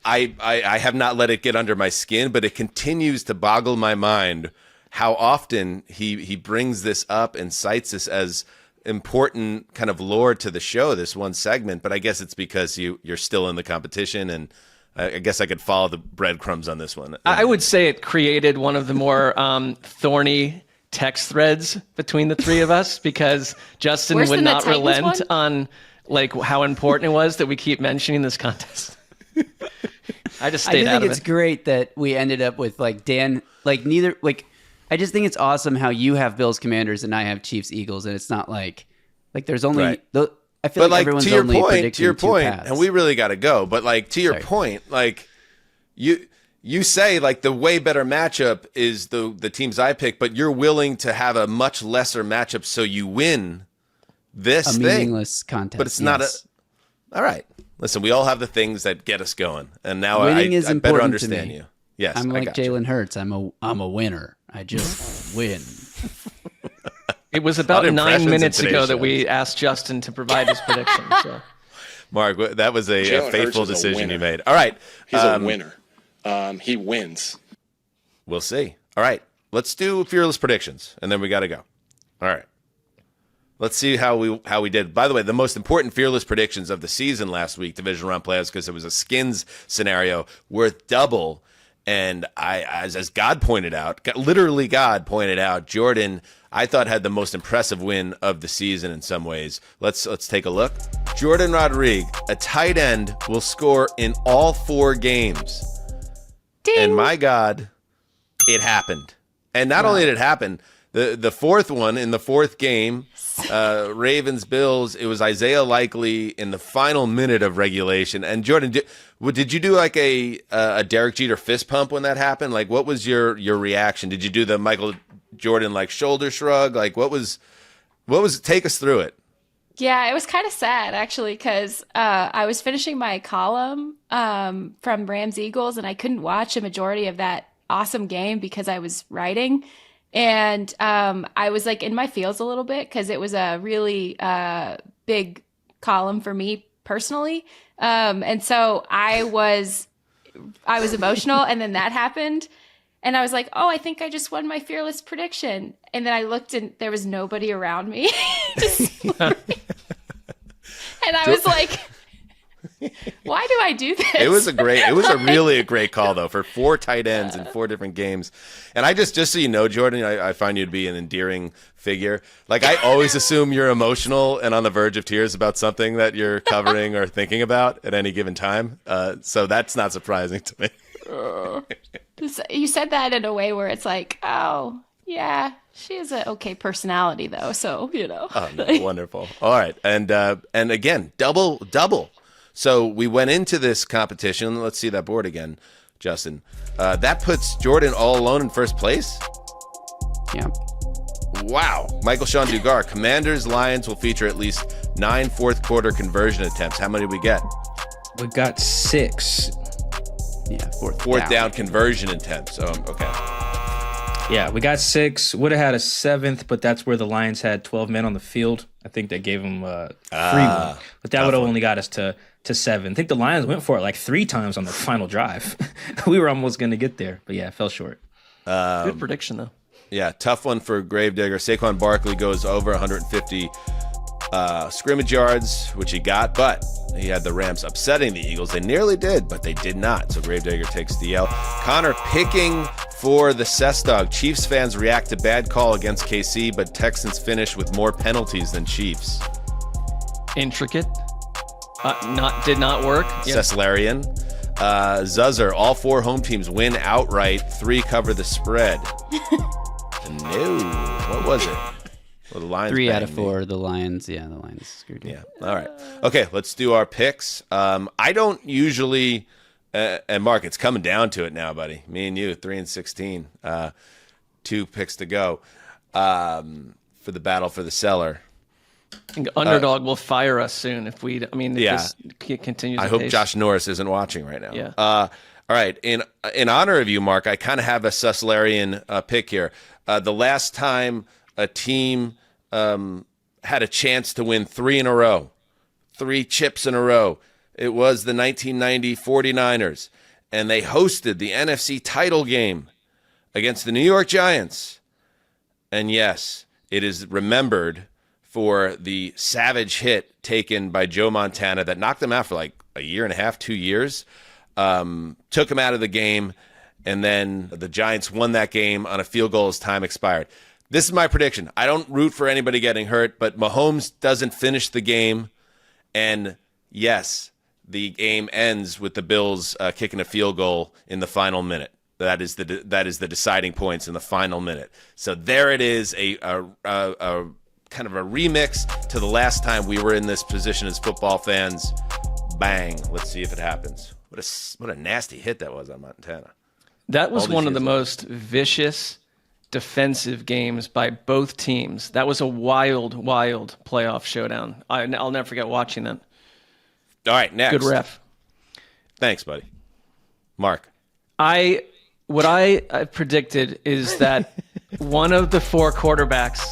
Speaker 2: I have not let it get under my skin, but it continues to boggle my mind how often he brings this up and cites this as important kind of lore to the show, this one segment. But I guess it's because you're still in the competition, and I guess I could follow the breadcrumbs on this one.
Speaker 5: I would say it created one of the more thorny text threads between the three of us because Justin would not relent on like how important it was that we keep mentioning this contest. I just stayed out of it.
Speaker 6: I think it's great that we ended up with like Dan, like neither, like I just think it's awesome how you have Bills Commanders and I have Chiefs Eagles, and it's not like there's only I feel like everyone's only predicting
Speaker 2: to your point,
Speaker 6: paths.
Speaker 2: and we really got to go. But like to your point, like you say like the way better matchup is the teams I pick, but you're willing to have a much lesser matchup so you win this
Speaker 6: meaningless contest.
Speaker 2: But it's not all right. Listen, we all have the things that get us going, and now I better understand you. Yes,
Speaker 6: I'm like Jalen Hurts. I'm a winner. I just win.
Speaker 5: It was about 9 minutes ago that we asked Justin to provide his prediction. So.
Speaker 2: Mark, that was a faithful decision you made. All right.
Speaker 12: He's a winner. He wins.
Speaker 2: We'll see. All right. Let's do fearless predictions, and then we got to go. All right. Let's see how we did. By the way, the most important fearless predictions of the season last week, division round playoffs, because it was a skins scenario worth double. And as God pointed out, literally God pointed out, Jourdan, I thought had the most impressive win of the season in some ways. Let's take a look. Jourdan Rodrigue, a tight end, will score in all 4 games.
Speaker 4: Ding.
Speaker 2: And my God, it happened. And not only did it happen, the fourth one in the 4th game, Ravens Bills, it was Isaiah Likely in the final minute of regulation. And Jourdan, did you do like a Derek Jeter fist pump when that happened? Like, what was your reaction? Did you do the Michael Jordan like shoulder shrug? Like, what was take us through it?
Speaker 4: Yeah, it was kind of sad actually because I was finishing my column from Rams Eagles and I couldn't watch a majority of that awesome game because I was writing. And I was like in my feels a little bit because it was a really big column for me personally. And so I was emotional, and then that happened. And I was like, oh, I think I just won my fearless prediction. And then I looked and there was nobody around me. And I was like, why do I do this?
Speaker 2: It was a really great call though, for 4 tight ends in 4 different games. And I just so you know, Jourdan, I find you to be an endearing figure. Like, I always assume you're emotional and on the verge of tears about something that you're covering or thinking about at any given time. So that's not surprising to me.
Speaker 4: You said that in a way where it's like, oh, yeah, she has an okay personality though. So, you know.
Speaker 2: Oh, no, wonderful. All right. And again, double. So we went into this competition. Let's see that board again, Justin. That puts Jourdan all alone in first place.
Speaker 6: Yeah.
Speaker 2: Wow. Michael-Shawn Dugar. Commanders Lions will feature at least 9 fourth quarter conversion attempts. How many did we get?
Speaker 3: We got 6.
Speaker 6: Yeah,
Speaker 2: fourth down conversion attempts. So okay.
Speaker 3: Yeah, we got 6. Would have had a 7th, but that's where the Lions had 12 men on the field. I think they gave them a free one, but that would have only got us to 7. I think the Lions went for it like 3 times on the final drive. We were almost going to get there, but yeah, it fell short.
Speaker 5: Good prediction though.
Speaker 2: Yeah, tough one for Gravedigger. Saquon Barkley goes over 150 scrimmage yards, which he got, but he had the Rams upsetting the Eagles. They nearly did, but they did not. So Gravedigger takes the L. Connor picking for the Cess Dog. Chiefs fans react to bad call against KC, but Texans finish with more penalties than Chiefs.
Speaker 5: Intricate. Did not work.
Speaker 2: Sesslerian. Zuzzer, all 4 home teams win outright. 3 cover the spread. No. What was it? Well, the Lions
Speaker 6: 3 out of 4. The Lions screwed me.
Speaker 2: Yeah. All right. Okay, let's do our picks. I don't usually, and Mark, it's coming down to it now, buddy. Me and you, 3-16. 2 picks to go for the battle for the cellar.
Speaker 5: I think underdog will fire us soon if we. I mean, if this continues.
Speaker 2: I hope Josh Norris isn't watching right now.
Speaker 5: Yeah.
Speaker 2: All right. In honor of you, Mark, I kind of have a Sesslerian pick here. The last time a team had a chance to win 3 in a row, 3 chips in a row, it was the 1990 49ers, and they hosted the NFC title game against the New York Giants. And yes, it is remembered for the savage hit taken by Joe Montana that knocked him out for like a year and a half, 2 years, took him out of the game, and then the Giants won that game on a field goal as time expired. This is my prediction. I don't root for anybody getting hurt, but Mahomes doesn't finish the game, and yes, the game ends with the Bills kicking a field goal in the final minute. That is the deciding points in the final minute. So there it is, a kind of a remix to the last time we were in this position as football fans. Bang! Let's see if it happens. What a nasty hit that was on Montana.
Speaker 5: That was one of the most vicious defensive games by both teams. That was a wild, wild playoff showdown. I'll never forget watching that.
Speaker 2: All right, next.
Speaker 5: Good ref.
Speaker 2: Thanks, buddy. Mark.
Speaker 5: What I predicted is that one of the 4 quarterbacks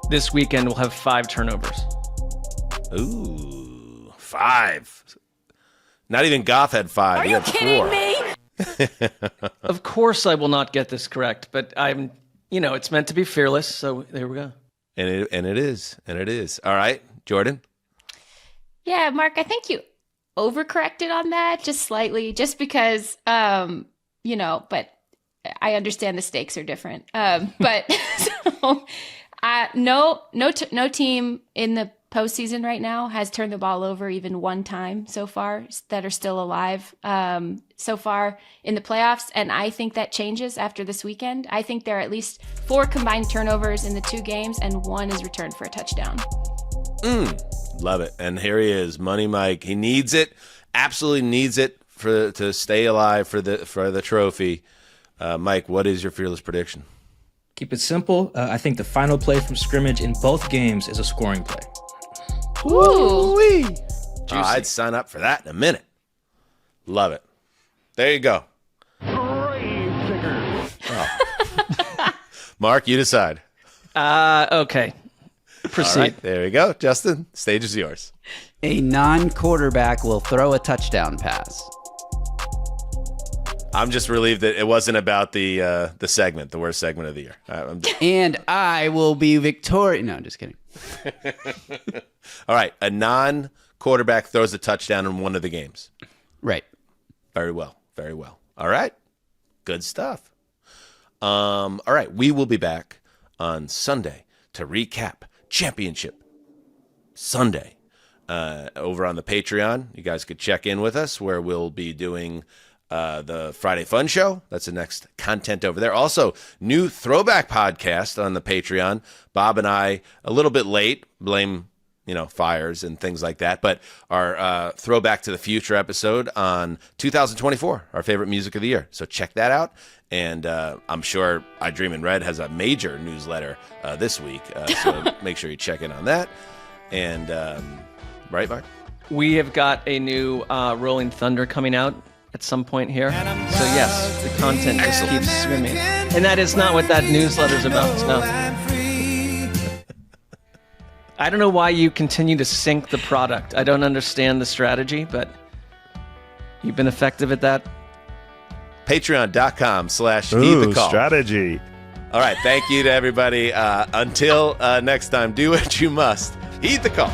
Speaker 5: this weekend will have 5 turnovers.
Speaker 2: Ooh, 5. Not even Goff had 5.
Speaker 4: Are you kidding me?
Speaker 5: Of course I will not get this correct, but it's meant to be fearless, so there we go.
Speaker 2: And it is. All right, Jourdan.
Speaker 4: Yeah, Mark, I think you overcorrected on that just slightly, just because, but I understand the stakes are different. But so, no team in the postseason right now has turned the ball over even one time so far that are still alive so far in the playoffs. And I think that changes after this weekend. I think there are at least 4 combined turnovers in the 2 games, and 1 is returned for a touchdown.
Speaker 2: Love it. And here he is, Money Mike. He needs it, absolutely needs it to stay alive for the trophy. Mike, what is your fearless prediction?
Speaker 3: Keep it simple. I think the final play from scrimmage in both games is a scoring play.
Speaker 4: Ooh.
Speaker 2: I'd sign up for that in a minute. Love it. There you go. Mark, you decide.
Speaker 5: Okay. Proceed.
Speaker 2: All right, there we go. Justin, stage is yours.
Speaker 6: A non-quarterback will throw a touchdown pass.
Speaker 2: I'm just relieved that it wasn't about the segment, the worst segment of the year.
Speaker 6: And I will be victorious. No, I'm just kidding.
Speaker 2: All right, a non-quarterback throws a touchdown in one of the games.
Speaker 6: Right.
Speaker 2: Very well. Very well. All right. Good stuff. All right, we will be back on Sunday to recap Championship Sunday over on the Patreon. You guys could check in with us where we'll be doing the Friday Fun Show. That's the next content over there. Also, new throwback podcast on the Patreon. Bob and I, a little bit late, blame, fires and things like that, but our Throwback to the Future episode on 2024, our favorite music of the year. So check that out. And I'm sure I Dream in Red has a major newsletter this week. So make sure you check in on that. And, right, Mark?
Speaker 5: We have got a new Rolling Thunder coming out at some point here. So yes, the content just keeps swimming. And that is not what that newsletter's about. No. I don't know why you continue to sync the product. I don't understand the strategy, but you've been effective at that.
Speaker 2: Patreon.com/heed the call.
Speaker 13: Strategy.
Speaker 2: All right. Thank you to everybody. Until next time, do what you must. Heed the call.